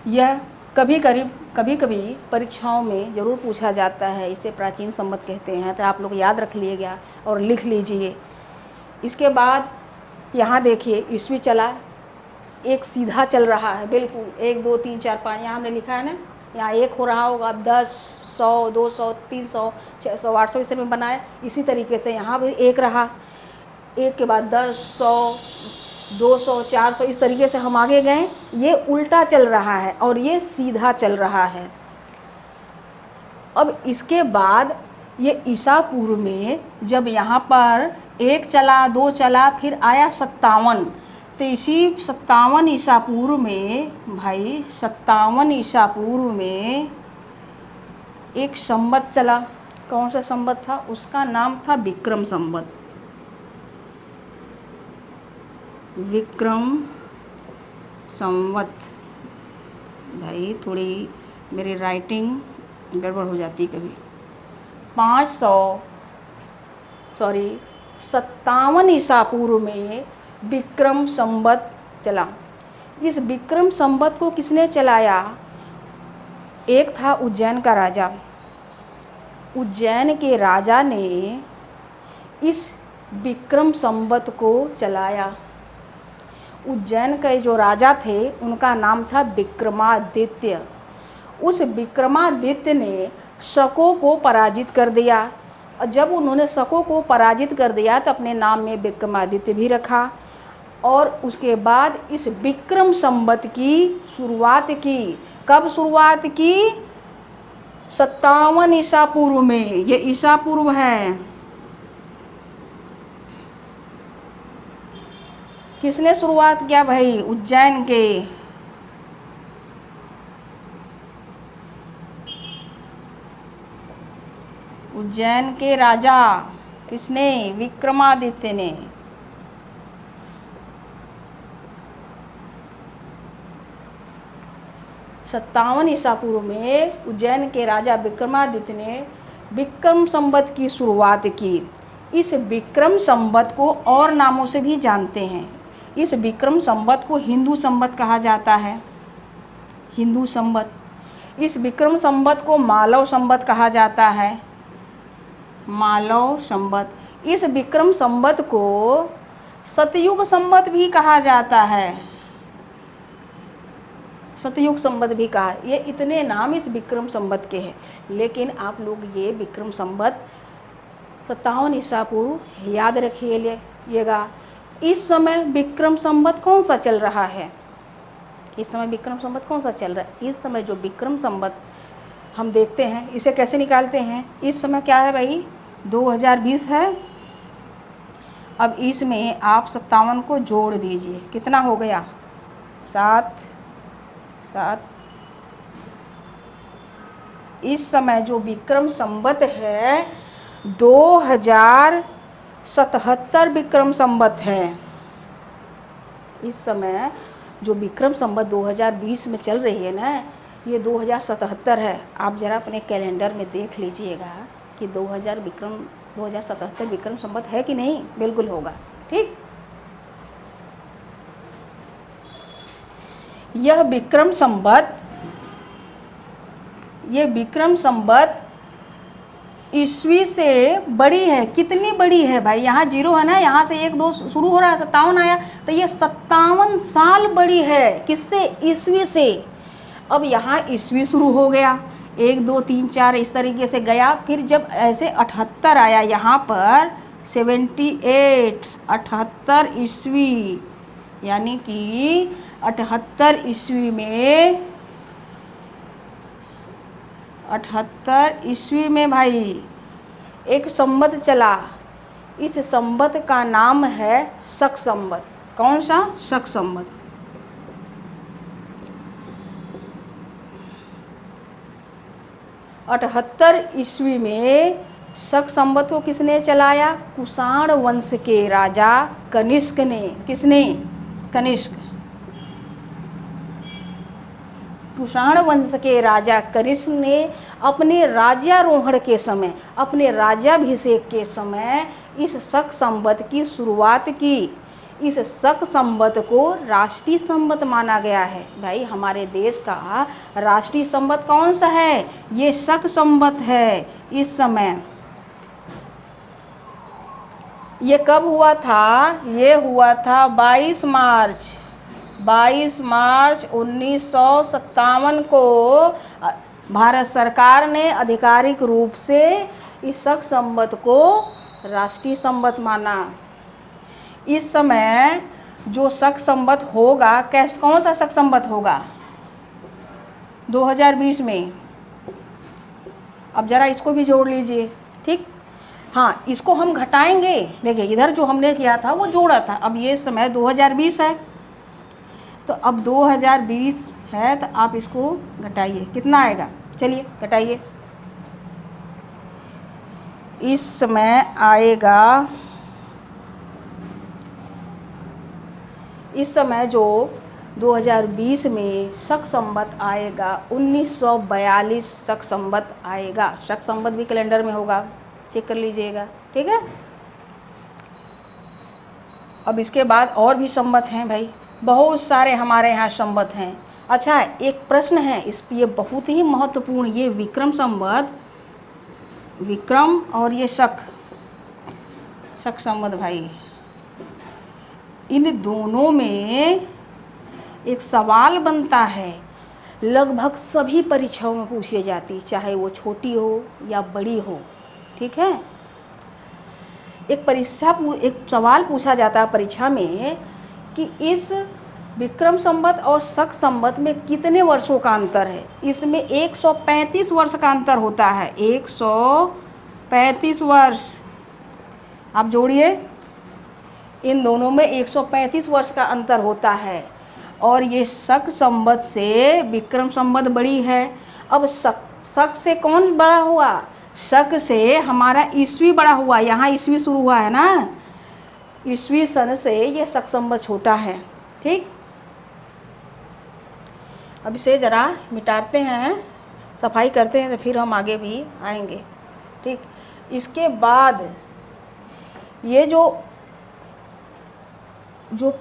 यह कभी कभी परीक्षाओं में ज़रूर पूछा जाता है। इसे प्राचीन संवत कहते हैं, तो आप लोग याद रख लीजिएगा और लिख लीजिए। इसके बाद यहाँ देखिए ईस्वी चला, एक सीधा चल रहा है बिल्कुल, 1 2 3 4 5, यहाँ हमने लिखा है ना, यहाँ 1 हो रहा होगा। अब 10, 100, 200, 300, 600, 800 इसे में बनाए। इसी तरीके से यहाँ भी 1 रहा, 1 के बाद 10, 100, 200, 400, इस तरीके से हम आगे गए। ये उल्टा चल रहा है और ये सीधा चल रहा है। अब इसके बाद ये ईसा पूर्व में जब यहाँ पर 1 चला, 2 चला, फिर आया 57, तो इसी 57 ईसा पूर्व में भाई, 57 ईसा पूर्व में एक संवत चला। कौन सा संवत था? उसका नाम था विक्रम संवत। विक्रम संवत। भाई थोड़ी मेरी राइटिंग गड़बड़ हो जाती कभी। 57 ईसा पूर्व में विक्रम संवत चला। इस विक्रम संवत को किसने चलाया? एक था उज्जैन का राजा। उज्जैन के राजा ने इस विक्रम संवत को चलाया। उज्जैन के जो राजा थे उनका नाम था विक्रमादित्य। उस विक्रमादित्य ने शकों को पराजित कर दिया, और जब उन्होंने शकों को पराजित कर दिया तो अपने नाम में विक्रमादित्य भी रखा। और उसके बाद इस विक्रम संवत की शुरुआत की। कब शुरुआत की? 57 ईसा पूर्व में। ये ईसा पूर्व है। किसने शुरुआत किया भाई? उज्जैन के। उज्जैन के राजा किसने? विक्रमादित्य ने। 57 ईसा पूर्व में उज्जैन के राजा विक्रमादित्य ने विक्रम संवत की शुरुआत की। इस विक्रम संवत को और नामों से भी जानते हैं। इस विक्रम संवत को हिंदू संवत कहा जाता है, हिंदू संवत। इस विक्रम संवत को मालव संवत कहा जाता है, मालव संवत। इस विक्रम संवत को सतयुग संवत भी कहा जाता है, सतयुग संवत भी कहा। ये इतने नाम इस विक्रम संवत के हैं। लेकिन आप लोग ये विक्रम संवत 57 ईसा पूर्व याद रखिएगा। इस समय विक्रम संवत कौन सा चल रहा है? इस समय विक्रम संवत कौन सा चल रहा है? इस समय जो विक्रम संवत हम देखते हैं, इसे कैसे निकालते हैं? इस समय क्या है भाई? 2020 है। अब इसमें आप 57 को जोड़ दीजिए, कितना हो गया? 7। इस समय जो विक्रम संवत है 2077 विक्रम संवत है। इस समय जो विक्रम संवत 2020 में चल रही है ना, ये 2077 है। आप ज़रा अपने कैलेंडर में देख लीजिएगा कि 2077 विक्रम संवत है कि नहीं। बिल्कुल होगा, ठीक। यह विक्रम संवत ईस्वी से बड़ी है। कितनी बड़ी है भाई? यहाँ 0 है ना, यहाँ से 1 2 शुरू हो रहा है, 57 आया, तो ये 57 साल बड़ी है। किससे? ईस्वी से। अब यहाँ ईस्वी शुरू हो गया, 1 2 3 4 इस तरीके से गया। फिर जब ऐसे 78 आया यहाँ पर 78 ईस्वी, यानी कि 78 ईस्वी में भाई एक संवत चला। इस संवत का नाम है शक संवत। कौन सा? शक संवत। अठहत्तर ईस्वी में शक संवत को किसने चलाया? कुषाण वंश के राजा कनिष्क ने। किसने? कनिष्क। कुषाण वंश के राजा कनिष्क ने अपने राज्यारोहण के समय, अपने राज्याभिषेक के समय इस शक संवत की शुरुआत की। इस शक संवत को राष्ट्रीय संवत माना गया है। भाई हमारे देश का राष्ट्रीय संवत कौन सा है? ये शक संवत है। इस समय ये कब हुआ था? ये हुआ था 22 मार्च 1957 को भारत सरकार ने आधिकारिक रूप से इस शक संवत को राष्ट्रीय संवत माना। इस समय जो शक संवत होगा, कौन सा शक संवत होगा? 2020 में। अब ज़रा इसको भी जोड़ लीजिए, ठीक। हाँ, इसको हम घटाएंगे। देखिए इधर जो हमने किया था वो जोड़ा था। अब ये समय 2020 है, तो अब 2020 है, तो आप इसको घटाइए, कितना आएगा? चलिए घटाइए। इस समय आएगा, इस समय जो 2020 में शक संवत आएगा 1942 शक संवत आएगा। शक संवत भी कैलेंडर में होगा, चेक कर लीजिएगा, ठीक है। अब इसके बाद और भी संवत हैं भाई, बहुत सारे हमारे यहाँ संवत हैं। अच्छा, एक प्रश्न है ये बहुत ही महत्वपूर्ण। ये विक्रम संवत, विक्रम और ये शक संवत भाई, इन दोनों में एक सवाल बनता है। लगभग सभी परीक्षाओं में पूछी जाती, चाहे वो छोटी हो या बड़ी हो, ठीक है। एक सवाल पूछा जाता है परीक्षा में कि इस विक्रम संवत और शक संवत में कितने वर्षों का अंतर है? इसमें 135 वर्ष का अंतर होता है। 135 वर्ष आप जोड़िए, इन दोनों में 135 वर्ष का अंतर होता है। और ये शक संवत से विक्रम संवत बड़ी है। अब शक से कौन बड़ा हुआ? शक से हमारा ईस्वी बड़ा हुआ। यहाँ ईस्वी शुरू हुआ है ना, ईस्वी सन से ये शक संवत छोटा है, ठीक। अब इसे ज़रा मिटाते हैं, सफाई करते हैं, तो फिर हम आगे भी आएंगे। ठीक, इसके बाद ये जो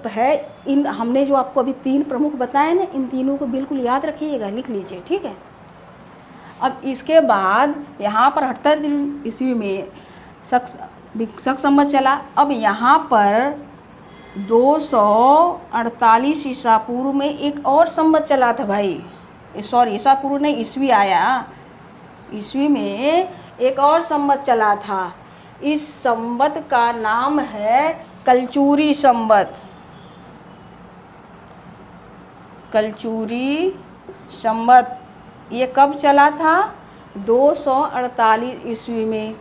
है, इन हमने जो आपको अभी 3 प्रमुख बताए ना, इन तीनों को बिल्कुल याद रखिएगा, लिख लीजिए। ठीक है। अब इसके बाद यहाँ पर 78 ईस्वी में शक संवत चला। अब यहाँ पर 248 ईसा पूर्व में एक और संवत चला था भाई, सॉरी ईसा पूर्व नहीं, ईस्वी आया, ईस्वी में एक और संवत चला था। इस संवत का नाम है कलचुरी संवत। कलचुरी संवत ये कब चला था? 248 ईस्वी में।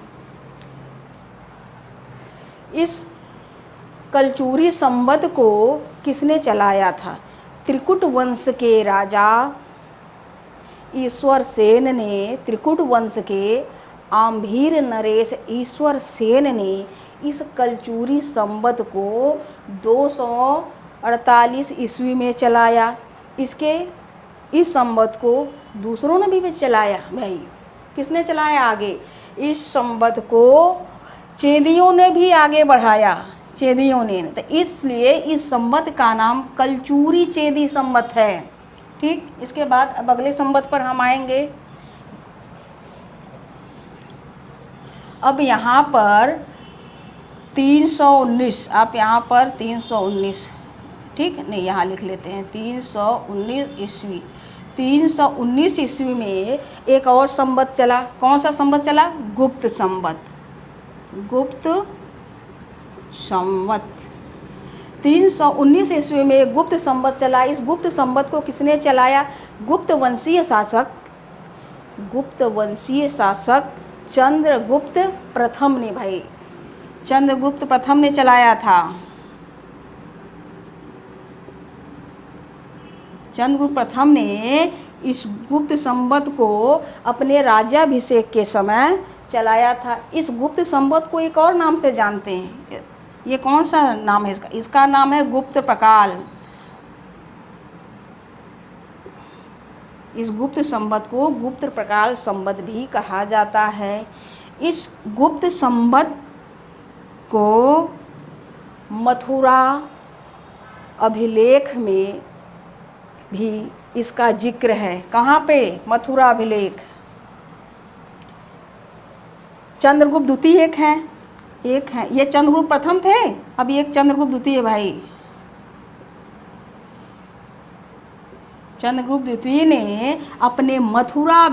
इस कलचुरी संवत को किसने चलाया था? त्रिकुट वंश के राजा ईश्वर सेन ने, त्रिकुट वंश के आम्भीर नरेश ईश्वर सेन ने इस कलचुरी संवत को 248 ईस्वी में चलाया। इस संवत को दूसरों ने भी चलाया भाई। किसने चलाया आगे? इस संवत को चेदियों ने भी आगे बढ़ाया, चेदियों ने। तो इसलिए इस संवत का नाम कलचुरी चेदी संवत है। ठीक, इसके बाद अब अगले संवत पर हम आएंगे। अब यहाँ पर 319, आप यहाँ पर 319, ठीक नहीं, यहाँ लिख लेते हैं 319 ईस्वी। 319 ईस्वी में एक और संवत चला। कौन सा संवत चला? गुप्त संवत। गुप्त संवत 319 ईस्वी में एक गुप्त संवत चला। इस गुप्त संवत को किसने चलाया? गुप्त वंशीय शासक चंद्रगुप्त प्रथम ने भाई, चंद्रगुप्त प्रथम ने चलाया था। चंद्रगुप्त प्रथम ने इस गुप्त संवत को अपने राज्याभिषेक के समय चलाया था। इस गुप्त संवत को एक और नाम से जानते हैं। ये कौन सा नाम है इसका? इसका नाम है गुप्त प्रकाल। इस गुप्त संवत को गुप्त प्रकाल संवत भी कहा जाता है। इस गुप्त संवत को मथुरा अभिलेख में भी इसका जिक्र है। कहाँ पे? मथुरा अभिलेख। चंद्रगुप्त द्वितीय एक है, ये चंद्रगुप्त प्रथम थे, अब एक चंद्रगुप्त द्वितीय भाई। चंद्रगुप्त द्वितीय ने अपने मथुरा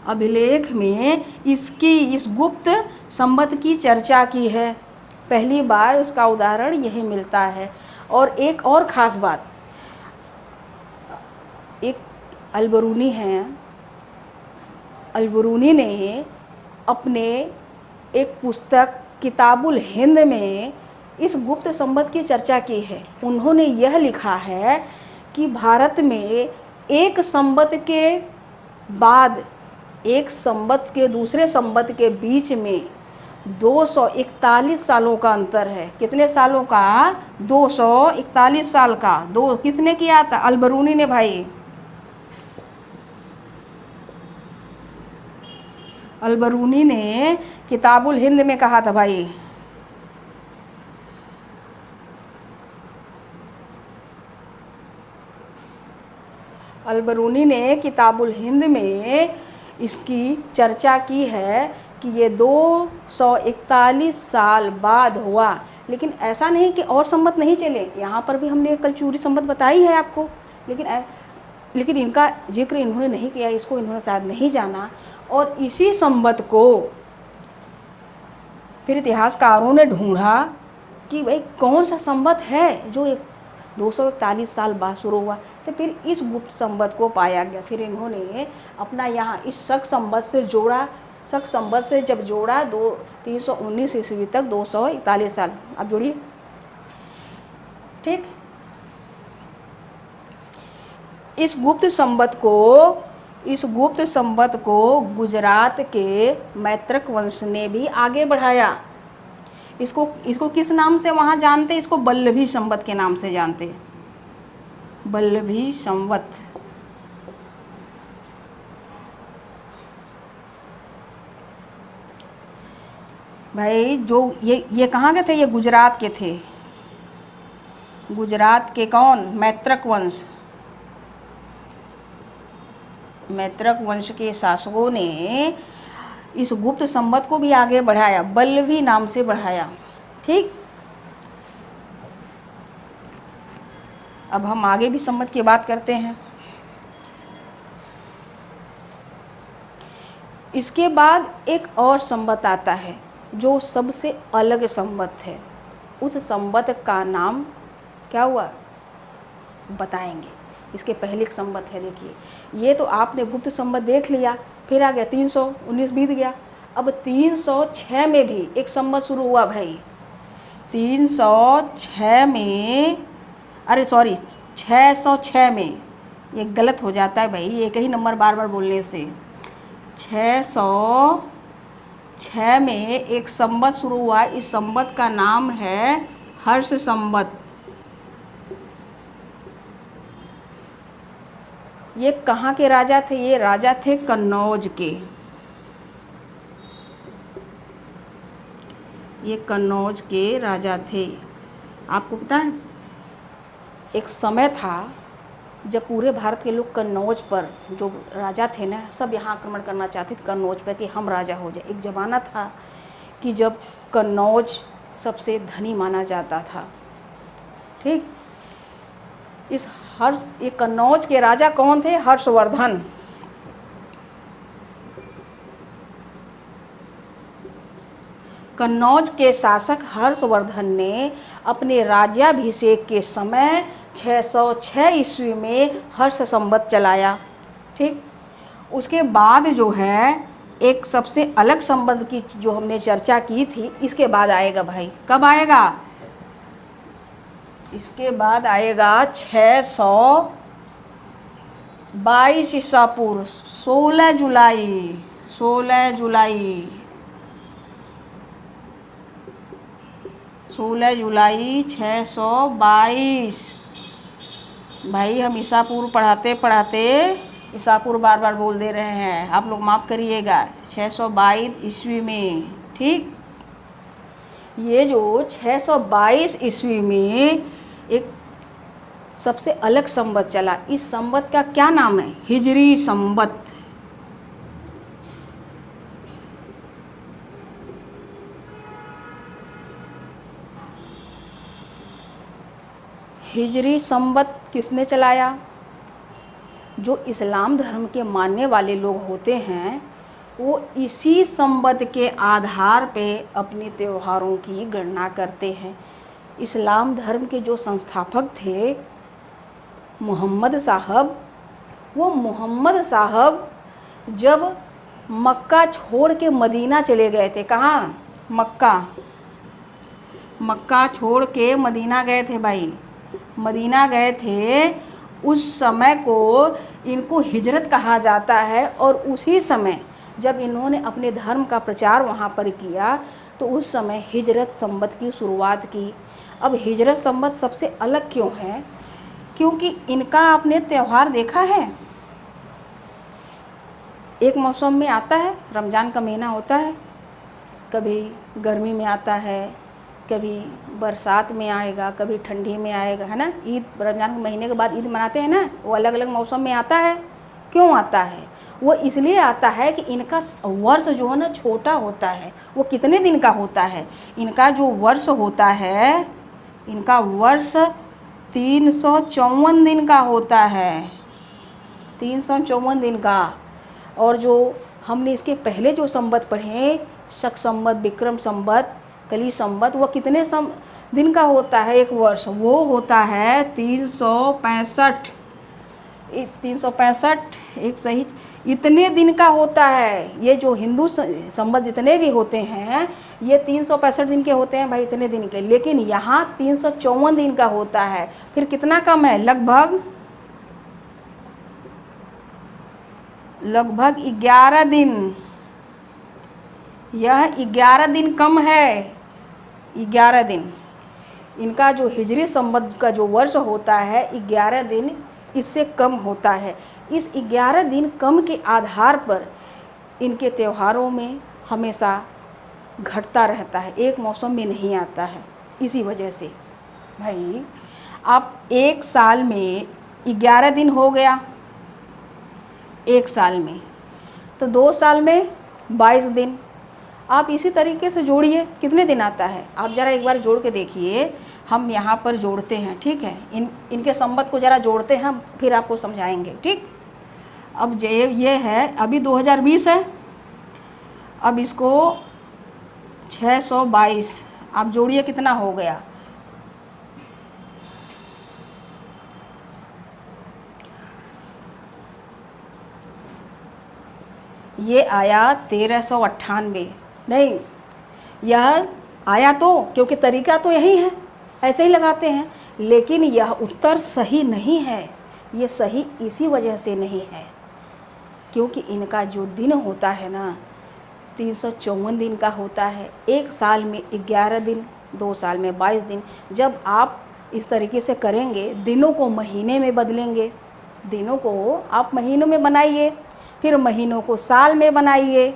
अभिलेख में इस गुप्त संवत की चर्चा की है। पहली बार उसका उदाहरण यही मिलता है। और एक और ख़ास बात, एक अलबरूनी हैं, अलबरूनी ने अपने एक पुस्तक किताबुल हिंद में इस गुप्त संवत की चर्चा की है। उन्होंने यह लिखा है कि भारत में एक संवत के बाद एक संवत के दूसरे संवत के बीच में 241 सालों का अंतर है। कितने सालों का? 241 साल का। कितने किया था? अलबरूनी ने भाई। अलबरूनी ने किताबुल हिंद में कहा था भाई। अलबरूनी ने किताबुल हिंद में इसकी चर्चा की है कि ये 241 साल बाद हुआ। लेकिन ऐसा नहीं कि और संवत नहीं चले, यहाँ पर भी हमने कलचुरी संवत बताई है आपको, लेकिन इनका जिक्र इन्होंने नहीं किया, इसको इन्होंने शायद नहीं जाना। और इसी संवत को फिर इतिहासकारों ने ढूंढा कि भाई कौन सा संवत है जो 241 साल बाद शुरू हुआ। तो फिर इस गुप्त संवत को पाया गया। फिर इन्होंने अपना यहाँ इस शक संवत से जोड़ा। शक संवत से जब जोड़ा 319 ईस्वी तक 241 साल। अब जोड़िए। ठीक, इस गुप्त संवत को गुजरात के मैत्रक वंश ने भी आगे बढ़ाया। इसको इसको किस नाम से वहाँ जानते? इसको वल्लभी संवत के नाम से जानते, वल्लभी संवत। भाई जो ये कहाँ के थे? ये गुजरात के थे। गुजरात के कौन? मैत्रक वंश। मैत्रक वंश के शासकों ने इस गुप्त संवत को भी आगे बढ़ाया, वल्लभी नाम से बढ़ाया। ठीक, अब हम आगे भी संवत की बात करते हैं। इसके बाद एक और संवत आता है जो सबसे अलग संवत है। उस संवत का नाम क्या हुआ बताएंगे। इसके पहले एक संवत है, देखिए ये तो आपने गुप्त संवत देख लिया, फिर आ गया 319 बीत गया। अब 306 में भी एक संवत शुरू हुआ भाई। 306 में, अरे सॉरी 606 में, ये गलत हो जाता है भाई, एक ही नंबर बार बार बोलने से। 606 में एक संवत शुरू हुआ। इस संवत का नाम है हर्ष संवत। ये कहाँ के राजा थे? ये राजा थे कन्नौज के। ये कन्नौज के राजा थे। आपको पता है एक समय था जब पूरे भारत के लोग कन्नौज पर, जो राजा थे ना, सब यहाँ आक्रमण करना चाहते थे कन्नौज पर कि हम राजा हो जाए। एक ज़माना था कि जब कन्नौज सबसे धनी माना जाता था। ठीक, ये कन्नौज के राजा कौन थे? हर्षवर्धन। कन्नौज के शासक हर्षवर्धन ने अपने राज्याभिषेक के समय 606 ईस्वी में हर्ष संवत चलाया। ठीक, उसके बाद जो है एक सबसे अलग संवत की जो हमने चर्चा की थी, इसके बाद आएगा भाई। कब आएगा? इसके बाद आएगा 622 ईसा पूर्व, 16 जुलाई 16 जुलाई 622। भाई हम ईसा पूर्व पढ़ाते पढ़ाते ईसा पूर्व बार बार बोल दे रहे हैं, आप लोग माफ़ करिएगा। 622 ईस्वी में। ठीक, ये जो 622 ईस्वी में एक सबसे अलग संवत चला। इस संवत का क्या नाम है? हिजरी संवत। हिजरी संवत किसने चलाया? जो इस्लाम धर्म के मानने वाले लोग होते हैं वो इसी संवत के आधार पे अपने त्योहारों की गणना करते हैं। इस्लाम धर्म के जो संस्थापक थे मोहम्मद साहब, वो मोहम्मद साहब जब मक्का छोड़ के मदीना चले गए थे। कहाँ? मक्का छोड़ के मदीना गए थे भाई। मदीना गए थे, उस समय को इनको हिजरत कहा जाता है। और उसी समय जब इन्होंने अपने धर्म का प्रचार वहाँ पर किया तो उस समय हिजरत संवत की शुरुआत की। अब हिजरत संवत सबसे अलग क्यों है? क्योंकि इनका आपने त्यौहार देखा है, एक मौसम में आता है, रमज़ान का महीना होता है, कभी गर्मी में आता है, कभी बरसात में आएगा, कभी ठंडी में आएगा, है ना। ईद, रमज़ान के महीने के बाद ईद मनाते हैं ना, वो अलग अलग मौसम में आता है। क्यों आता है? वो इसलिए आता है कि इनका वर्ष जो है ना छोटा होता है। वो कितने दिन का होता है? इनका जो वर्ष होता है, इनका वर्ष 354 दिन का होता है, 354 दिन का। और जो हमने इसके पहले जो संवत पढ़े, शक संवत, विक्रम संवत, कली संवत, वो कितने दिन का होता है एक वर्ष? वो होता है 365, 365 एक सही इतने दिन का होता है। ये जो हिंदू संवत जितने भी होते हैं ये 365 दिन के होते हैं भाई, इतने दिन के। लेकिन यहाँ 354 दिन का होता है। फिर कितना कम है? लगभग 11 दिन। यह 11 दिन कम है। 11 दिन, इनका जो हिजरी संवत का जो वर्ष होता है 11 दिन इससे कम होता है। इस 11 दिन कम के आधार पर इनके त्योहारों में हमेशा घटता रहता है, एक मौसम में नहीं आता है। इसी वजह से भाई आप एक साल में 11 दिन हो गया, एक साल में, तो 2 साल में 22 दिन। आप इसी तरीके से जोड़िए, कितने दिन आता है आप ज़रा एक बार जोड़ के देखिए। हम यहाँ पर जोड़ते हैं, ठीक है, इनके संवत को ज़रा जोड़ते हैं, फिर आपको समझाएंगे, ठीक। अब ये है, अभी 2020 है, अब इसको 622 आप जोड़िए, कितना हो गया। ये आया 1398, नहीं यह आया तो, क्योंकि तरीका तो यही है, ऐसे ही लगाते हैं, लेकिन यह उत्तर सही नहीं है। ये सही इसी वजह से नहीं है क्योंकि इनका जो दिन होता है ना 354 दिन का होता है। एक साल में 11 दिन, 2 साल में 22 दिन। जब आप इस तरीके से करेंगे, दिनों को महीने में बदलेंगे, दिनों को आप महीनों में बनाइए, फिर महीनों को साल में बनाइए,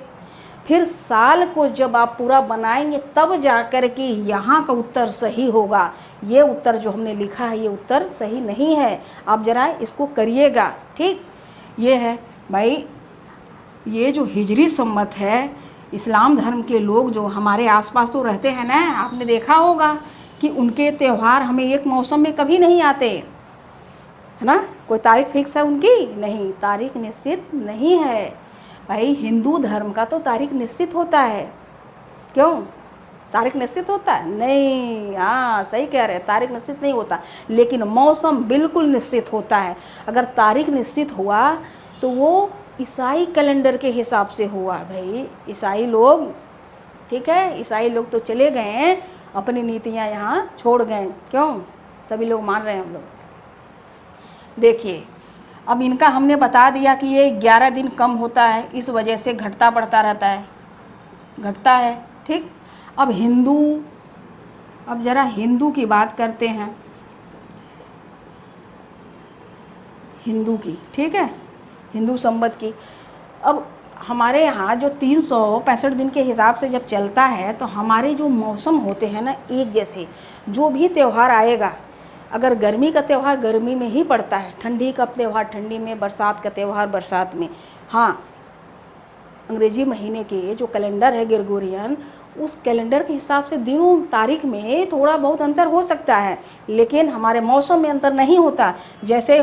फिर साल को जब आप पूरा बनाएंगे तब जा कर के यहाँ का उत्तर सही होगा। ये उत्तर जो हमने लिखा है ये उत्तर सही नहीं है, आप ज़रा इसको करिएगा, ठीक। ये है भाई, ये जो हिजरी संवत है, इस्लाम धर्म के लोग जो हमारे आसपास तो रहते हैं ना, आपने देखा होगा कि उनके त्यौहार हमें एक मौसम में कभी नहीं आते, है ना। कोई तारीख फिक्स है उनकी? नहीं, तारीख निश्चित नहीं है भाई। हिंदू धर्म का तो तारीख निश्चित होता है, क्यों? तारीख निश्चित होता है? नहीं, हाँ सही कह रहे हैं, तारीख निश्चित नहीं होता, लेकिन मौसम बिल्कुल निश्चित होता है। अगर तारीख निश्चित हुआ तो वो ईसाई कैलेंडर के हिसाब से हुआ भाई। ईसाई लोग, ठीक है, ईसाई लोग तो चले गए हैं, अपनी नीतियाँ यहाँ छोड़ गए, क्यों? सभी लोग मान रहे हैं हम लोग। देखिए, अब इनका हमने बता दिया कि ये 11 दिन कम होता है, इस वजह से घटता बढ़ता रहता है, घटता है, ठीक। अब ज़रा हिंदू की बात करते हैं, हिंदू की, ठीक है, हिंदू संवत की। अब हमारे यहाँ जो 365 दिन के हिसाब से जब चलता है तो हमारे जो मौसम होते हैं ना एक जैसे, जो भी त्यौहार आएगा, अगर गर्मी का त्यौहार गर्मी में ही पड़ता है, ठंडी का त्यौहार ठंडी में, बरसात का त्यौहार बरसात में। हाँ, अंग्रेजी महीने के जो कैलेंडर है ग्रेगोरियन, उस कैलेंडर के हिसाब से दिनों तारीख में थोड़ा बहुत अंतर हो सकता है, लेकिन हमारे मौसम में अंतर नहीं होता। जैसे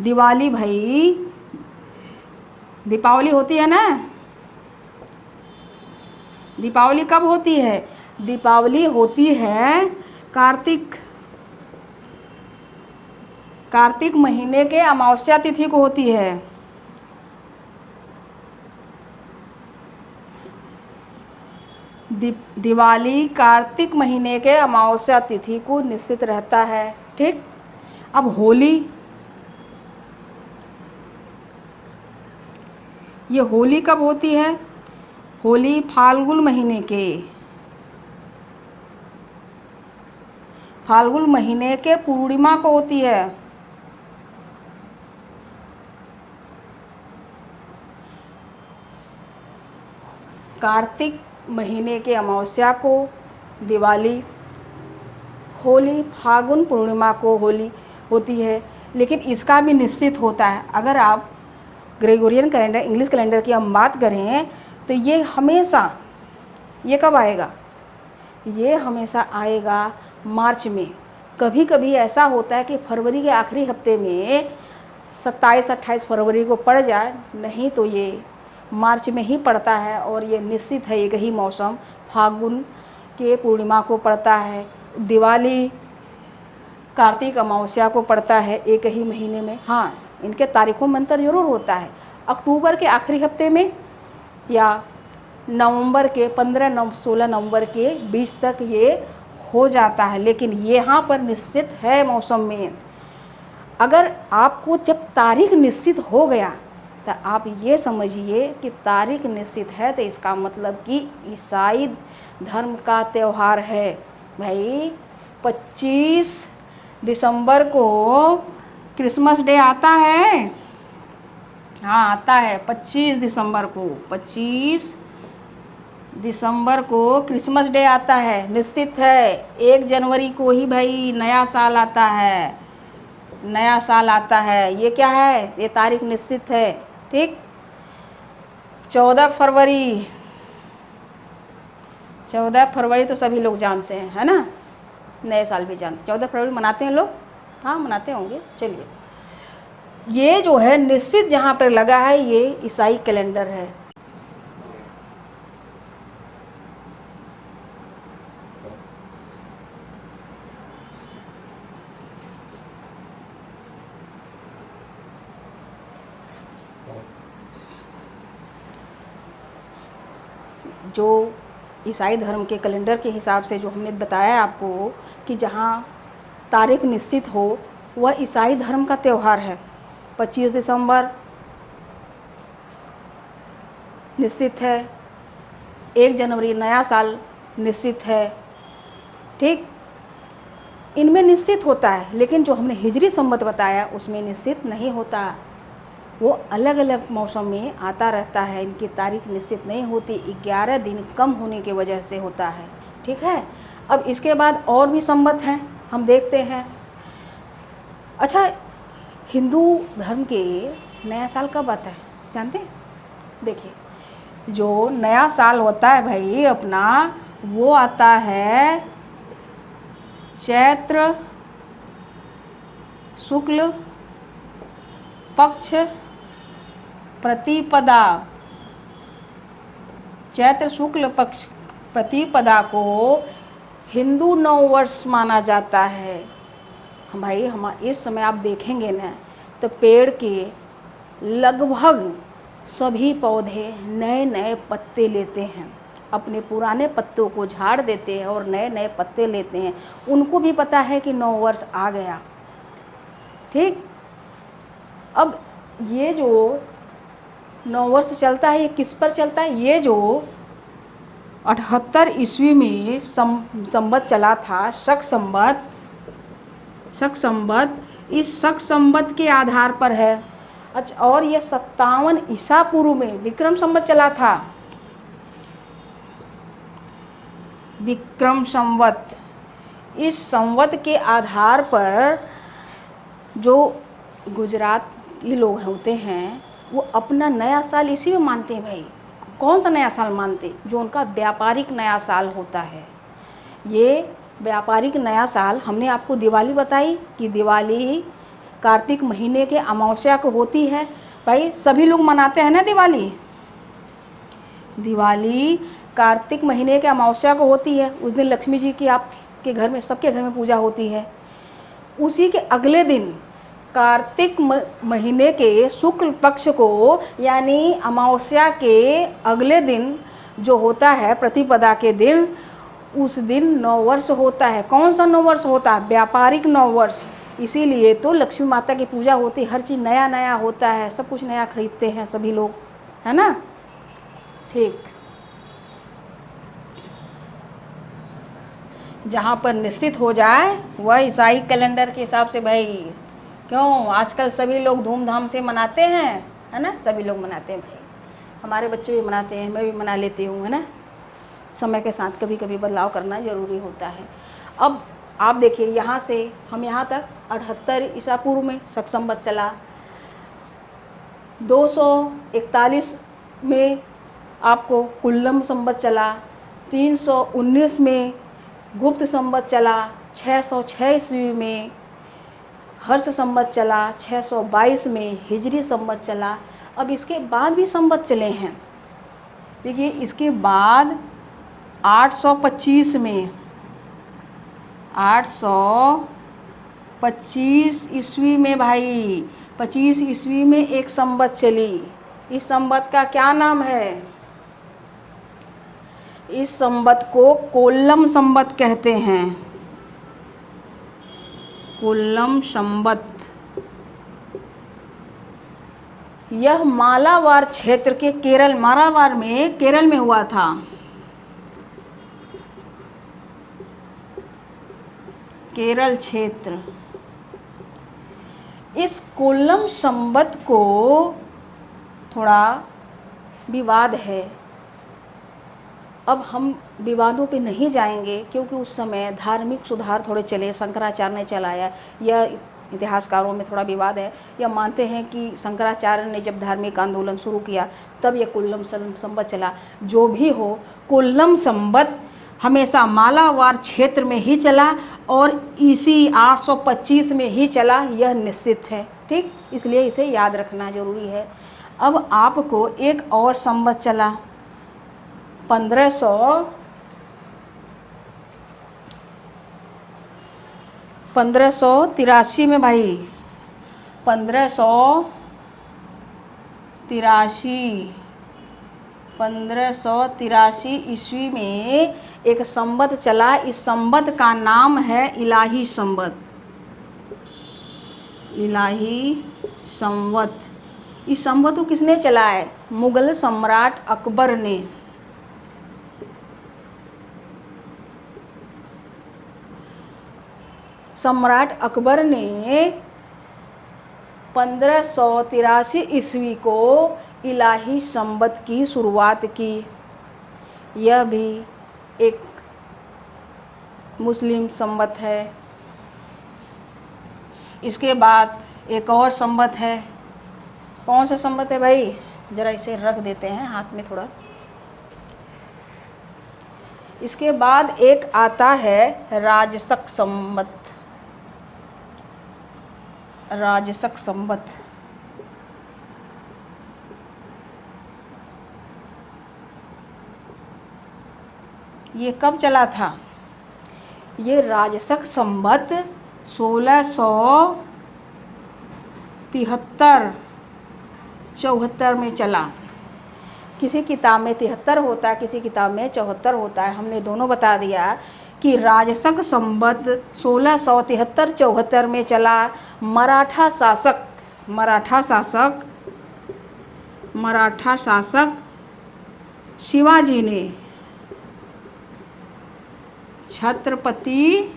दिवाली भाई, दीपावली होती है ना, दीपावली कब होती है? दीपावली होती है कार्तिक महीने के अमावस्या तिथि को होती है। दिवाली कार्तिक महीने के अमावस्या तिथि को निश्चित रहता है, ठीक। अब होली, ये होली कब होती है? होली फाल्गुन महीने के पूर्णिमा को होती है। कार्तिक महीने के अमावस्या को दिवाली, होली फाल्गुन पूर्णिमा को होली होती है। लेकिन इसका भी निश्चित होता है। अगर आप ग्रेगोरियन कैलेंडर, इंग्लिश कैलेंडर की हम बात करें तो ये हमेशा, ये कब आएगा? ये हमेशा आएगा मार्च में। कभी कभी ऐसा होता है कि फरवरी के आखिरी हफ्ते में 27-28 फरवरी को पड़ जाए, नहीं तो ये मार्च में ही पड़ता है। और ये निश्चित है, एक ही मौसम फाल्गुन के पूर्णिमा को पड़ता है। दिवाली कार्तिक अमावस्या को पड़ता है, एक ही महीने में। हाँ, इनके तारीखों में अंतर जरूर होता है। अक्टूबर के आखिरी हफ्ते में या नवंबर के 15-16 नवंबर के बीच तक ये हो जाता है, लेकिन यहाँ पर निश्चित है मौसम में। अगर आपको जब तारीख निश्चित हो गया तो आप ये समझिए कि तारीख निश्चित है तो इसका मतलब कि ईसाई धर्म का त्यौहार है। भाई 25 दिसंबर को क्रिसमस डे आता है। हाँ आता है 25 दिसंबर को, 25 दिसंबर को क्रिसमस डे आता है, निश्चित है। 1 जनवरी को ही भाई नया साल आता है, नया साल आता है। ये क्या है, ये तारीख निश्चित है। ठीक, 14 फरवरी, 14 फरवरी तो सभी लोग जानते हैं, है ना, नए साल भी जानते हैं। 14 फरवरी मनाते हैं लोग, हाँ मनाते होंगे। चलिए, ये जो है निश्चित जहाँ पर लगा है ये ईसाई कैलेंडर है। जो ईसाई धर्म के कैलेंडर के हिसाब से जो हमने बताया आपको कि जहाँ तारीख निश्चित हो, वह ईसाई धर्म का त्यौहार है। 25 दिसंबर निश्चित है, 1 जनवरी नया साल निश्चित है। ठीक, इनमें निश्चित होता है, लेकिन जो हमने हिजरी संवत बताया उसमें निश्चित नहीं होता। वो अलग अलग मौसम में आता रहता है, इनकी तारीख निश्चित नहीं होती, 11 दिन कम होने की वजह से होता है। ठीक है, अब इसके बाद और भी संवत हैं, हम देखते हैं। अच्छा, हिंदू धर्म के नया साल कब आता है जानते हैं? देखिए, जो नया साल होता है भाई अपना, वो आता है चैत्र शुक्ल पक्ष प्रतिपदा। चैत्र शुक्ल पक्ष प्रतिपदा को हिंदू नववर्ष माना जाता है। हम भाई हम इस समय आप देखेंगे ना तो पेड़ के लगभग सभी पौधे नए नए पत्ते लेते हैं, अपने पुराने पत्तों को झाड़ देते हैं और नए नए पत्ते लेते हैं। उनको भी पता है कि नव वर्ष आ गया। ठीक, अब ये जो नव वर्ष चलता है ये किस पर चलता है? ये जो 78 ईस्वी में संवत चला था, शक संवत, इस शक संवत के आधार पर है। अच्छा, और ये 57 ईसा पूर्व में विक्रम संवत चला था। विक्रम संवत, इस संवत के आधार पर जो गुजराती लोग होते हैं वो अपना नया साल इसी में मानते हैं भाई। कौन सा नया साल मानते? जो उनका व्यापारिक नया साल होता है। ये व्यापारिक नया साल हमने आपको दिवाली बताई कि दिवाली कार्तिक महीने के अमावस्या को होती है। भाई सभी लोग मनाते हैं ना दिवाली। दिवाली कार्तिक महीने के अमावस्या को होती है। उस दिन लक्ष्मी जी की आपके घर में, सबके घर में पूजा होती है। उसी के अगले दिन कार्तिक महीने के शुक्ल पक्ष को यानी अमावस्या के अगले दिन जो होता है प्रतिपदा के दिन, उस दिन नववर्ष होता है। कौन सा नववर्ष होता है? व्यापारिक नववर्ष। इसीलिए तो लक्ष्मी माता की पूजा होती है, हर चीज़ नया नया होता है, सब कुछ नया खरीदते हैं सभी लोग, है ना। ठीक, जहाँ पर निश्चित हो जाए वह ईसाई कैलेंडर के हिसाब से भाई, क्यों आजकल सभी लोग धूमधाम से मनाते हैं, है ना, सभी लोग मनाते हैं भाई। हमारे बच्चे भी मनाते हैं, मैं भी मना लेती हूँ, है ना। समय के साथ कभी कभी बदलाव करना ज़रूरी होता है। अब आप देखिए, यहाँ से हम यहाँ तक 78 ईसा पूर्व में शक संवत चला, 241 में आपको कुल्लम संवत चला, 319 में गुप्त संवत चला, 606 ईस्वी में हर्ष संवत चला, 622 में हिजरी संवत चला। अब इसके बाद भी संवत चले हैं। देखिए, इसके बाद 825 में 825 ईस्वी में भाई 25 ईस्वी में एक संवत चली। इस संवत का क्या नाम है? इस संवत को कोल्लम संवत कहते हैं। कोल्लम संवत। यह मालाबार क्षेत्र के केरल, केरल में हुआ था। केरल क्षेत्र। इस कोल्लम संवत को थोड़ा विवाद है। अब हम विवादों पे नहीं जाएंगे क्योंकि उस समय धार्मिक सुधार थोड़े चले, शंकराचार्य ने चलाया। यह इतिहासकारों में थोड़ा विवाद है। यह मानते हैं कि शंकराचार्य ने जब धार्मिक आंदोलन शुरू किया तब यह कोल्लम संवत चला। जो भी हो, कोल्लम संवत हमेशा मालाबार क्षेत्र में ही चला और इसी 825 में ही चला, यह निश्चित है। ठीक, इसलिए इसे याद रखना जरूरी है। अब आपको एक और संवत चला 1583 में भाई, 1583 ईस्वी में एक संवत चला। इस संवत का नाम है इलाही संवत। इलाही संवत। इस संवत को किसने चलाया? मुगल सम्राट अकबर ने। सम्राट अकबर ने 1583 ईस्वी को इलाही संवत की शुरुआत की। यह भी एक मुस्लिम संवत है। इसके बाद एक और संवत है। कौन सा संवत है भाई? ज़रा इसे रख देते हैं हाथ में थोड़ा। इसके बाद एक आता है राजशक संवत। राजशक संवत। ये कब चला था? ये राजशक संवत 1673-74 में चला। किसी किताब में 73 होता है, किसी किताब में 74 होता है। हमने दोनों बता दिया कि राजशक संवत 1673-74 में चला। मराठा शासक शिवाजी ने, छत्रपति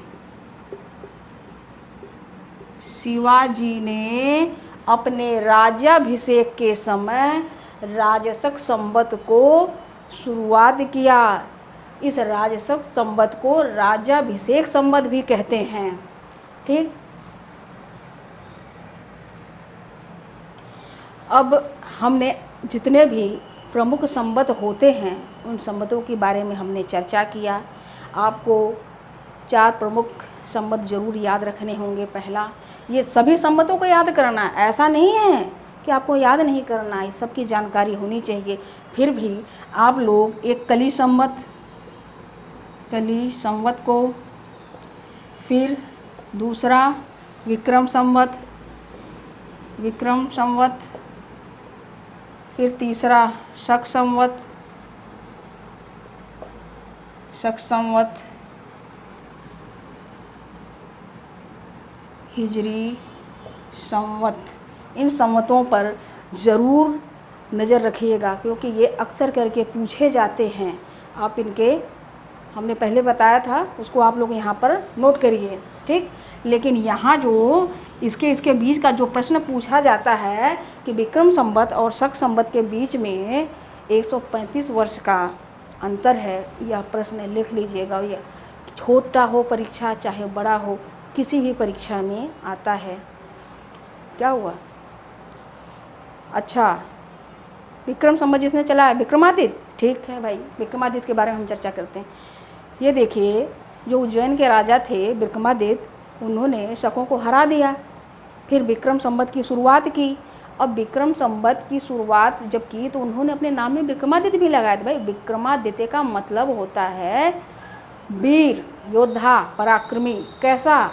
शिवाजी ने अपने राज्याभिषेक के समय राजशक संवत को शुरुआत किया। इस राजशक संवत को राज्याभिषेक संवत भी कहते हैं। ठीक, अब हमने जितने भी प्रमुख संवत होते हैं उन संवतों के बारे में हमने चर्चा किया। आपको 4 प्रमुख संवत जरूर याद रखने होंगे। पहला, ये सभी संवतों को याद करना, ऐसा नहीं है कि आपको याद नहीं करना, इस सब की जानकारी होनी चाहिए। फिर भी आप लोग एक कली संवत को, फिर दूसरा विक्रम संवत, फिर तीसरा शक संवत, हिजरी संवत। इन संवतों पर ज़रूर नज़र रखिएगा क्योंकि ये अक्सर करके पूछे जाते हैं। आप इनके, हमने पहले बताया था, उसको आप लोग यहाँ पर नोट करिए। ठीक, लेकिन यहाँ जो इसके बीच का जो प्रश्न पूछा जाता है कि विक्रम संवत और शक संवत के बीच में 135 वर्ष का अंतर है, यह प्रश्न लिख लीजिएगा। यह छोटा हो परीक्षा चाहे बड़ा हो, किसी भी परीक्षा में आता है। क्या हुआ? अच्छा, विक्रम संवत जिसने चला है विक्रमादित्य। ठीक है भाई, विक्रमादित्य के बारे में हम चर्चा करते हैं। ये देखिए, जो उज्जैन के राजा थे विक्रमादित्य, उन्होंने शकों को हरा दिया, फिर विक्रम संवत की शुरुआत की। अब विक्रम संवत की शुरुआत जब की तो उन्होंने अपने नाम में विक्रमादित्य भी लगाया था। भाई, विक्रमादित्य का मतलब होता है वीर, योद्धा, पराक्रमी। कैसा?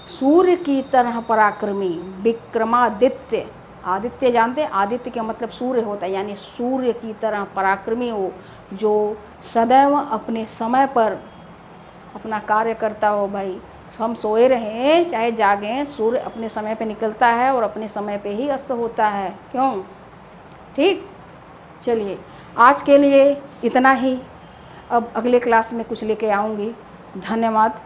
सूर्य की तरह पराक्रमी। विक्रमादित्य, आदित्य जानते हैं, आदित्य का मतलब सूर्य होता है, यानी सूर्य की तरह पराक्रमी हो, जो सदैव अपने समय पर अपना कार्य करता हो। भाई, हम सोए रहें चाहे जागें, सूर्य अपने समय पे निकलता है और अपने समय पे ही अस्त होता है। क्यों? ठीक, चलिए आज के लिए इतना ही। अब अगले क्लास में कुछ लेके आऊँगी। धन्यवाद।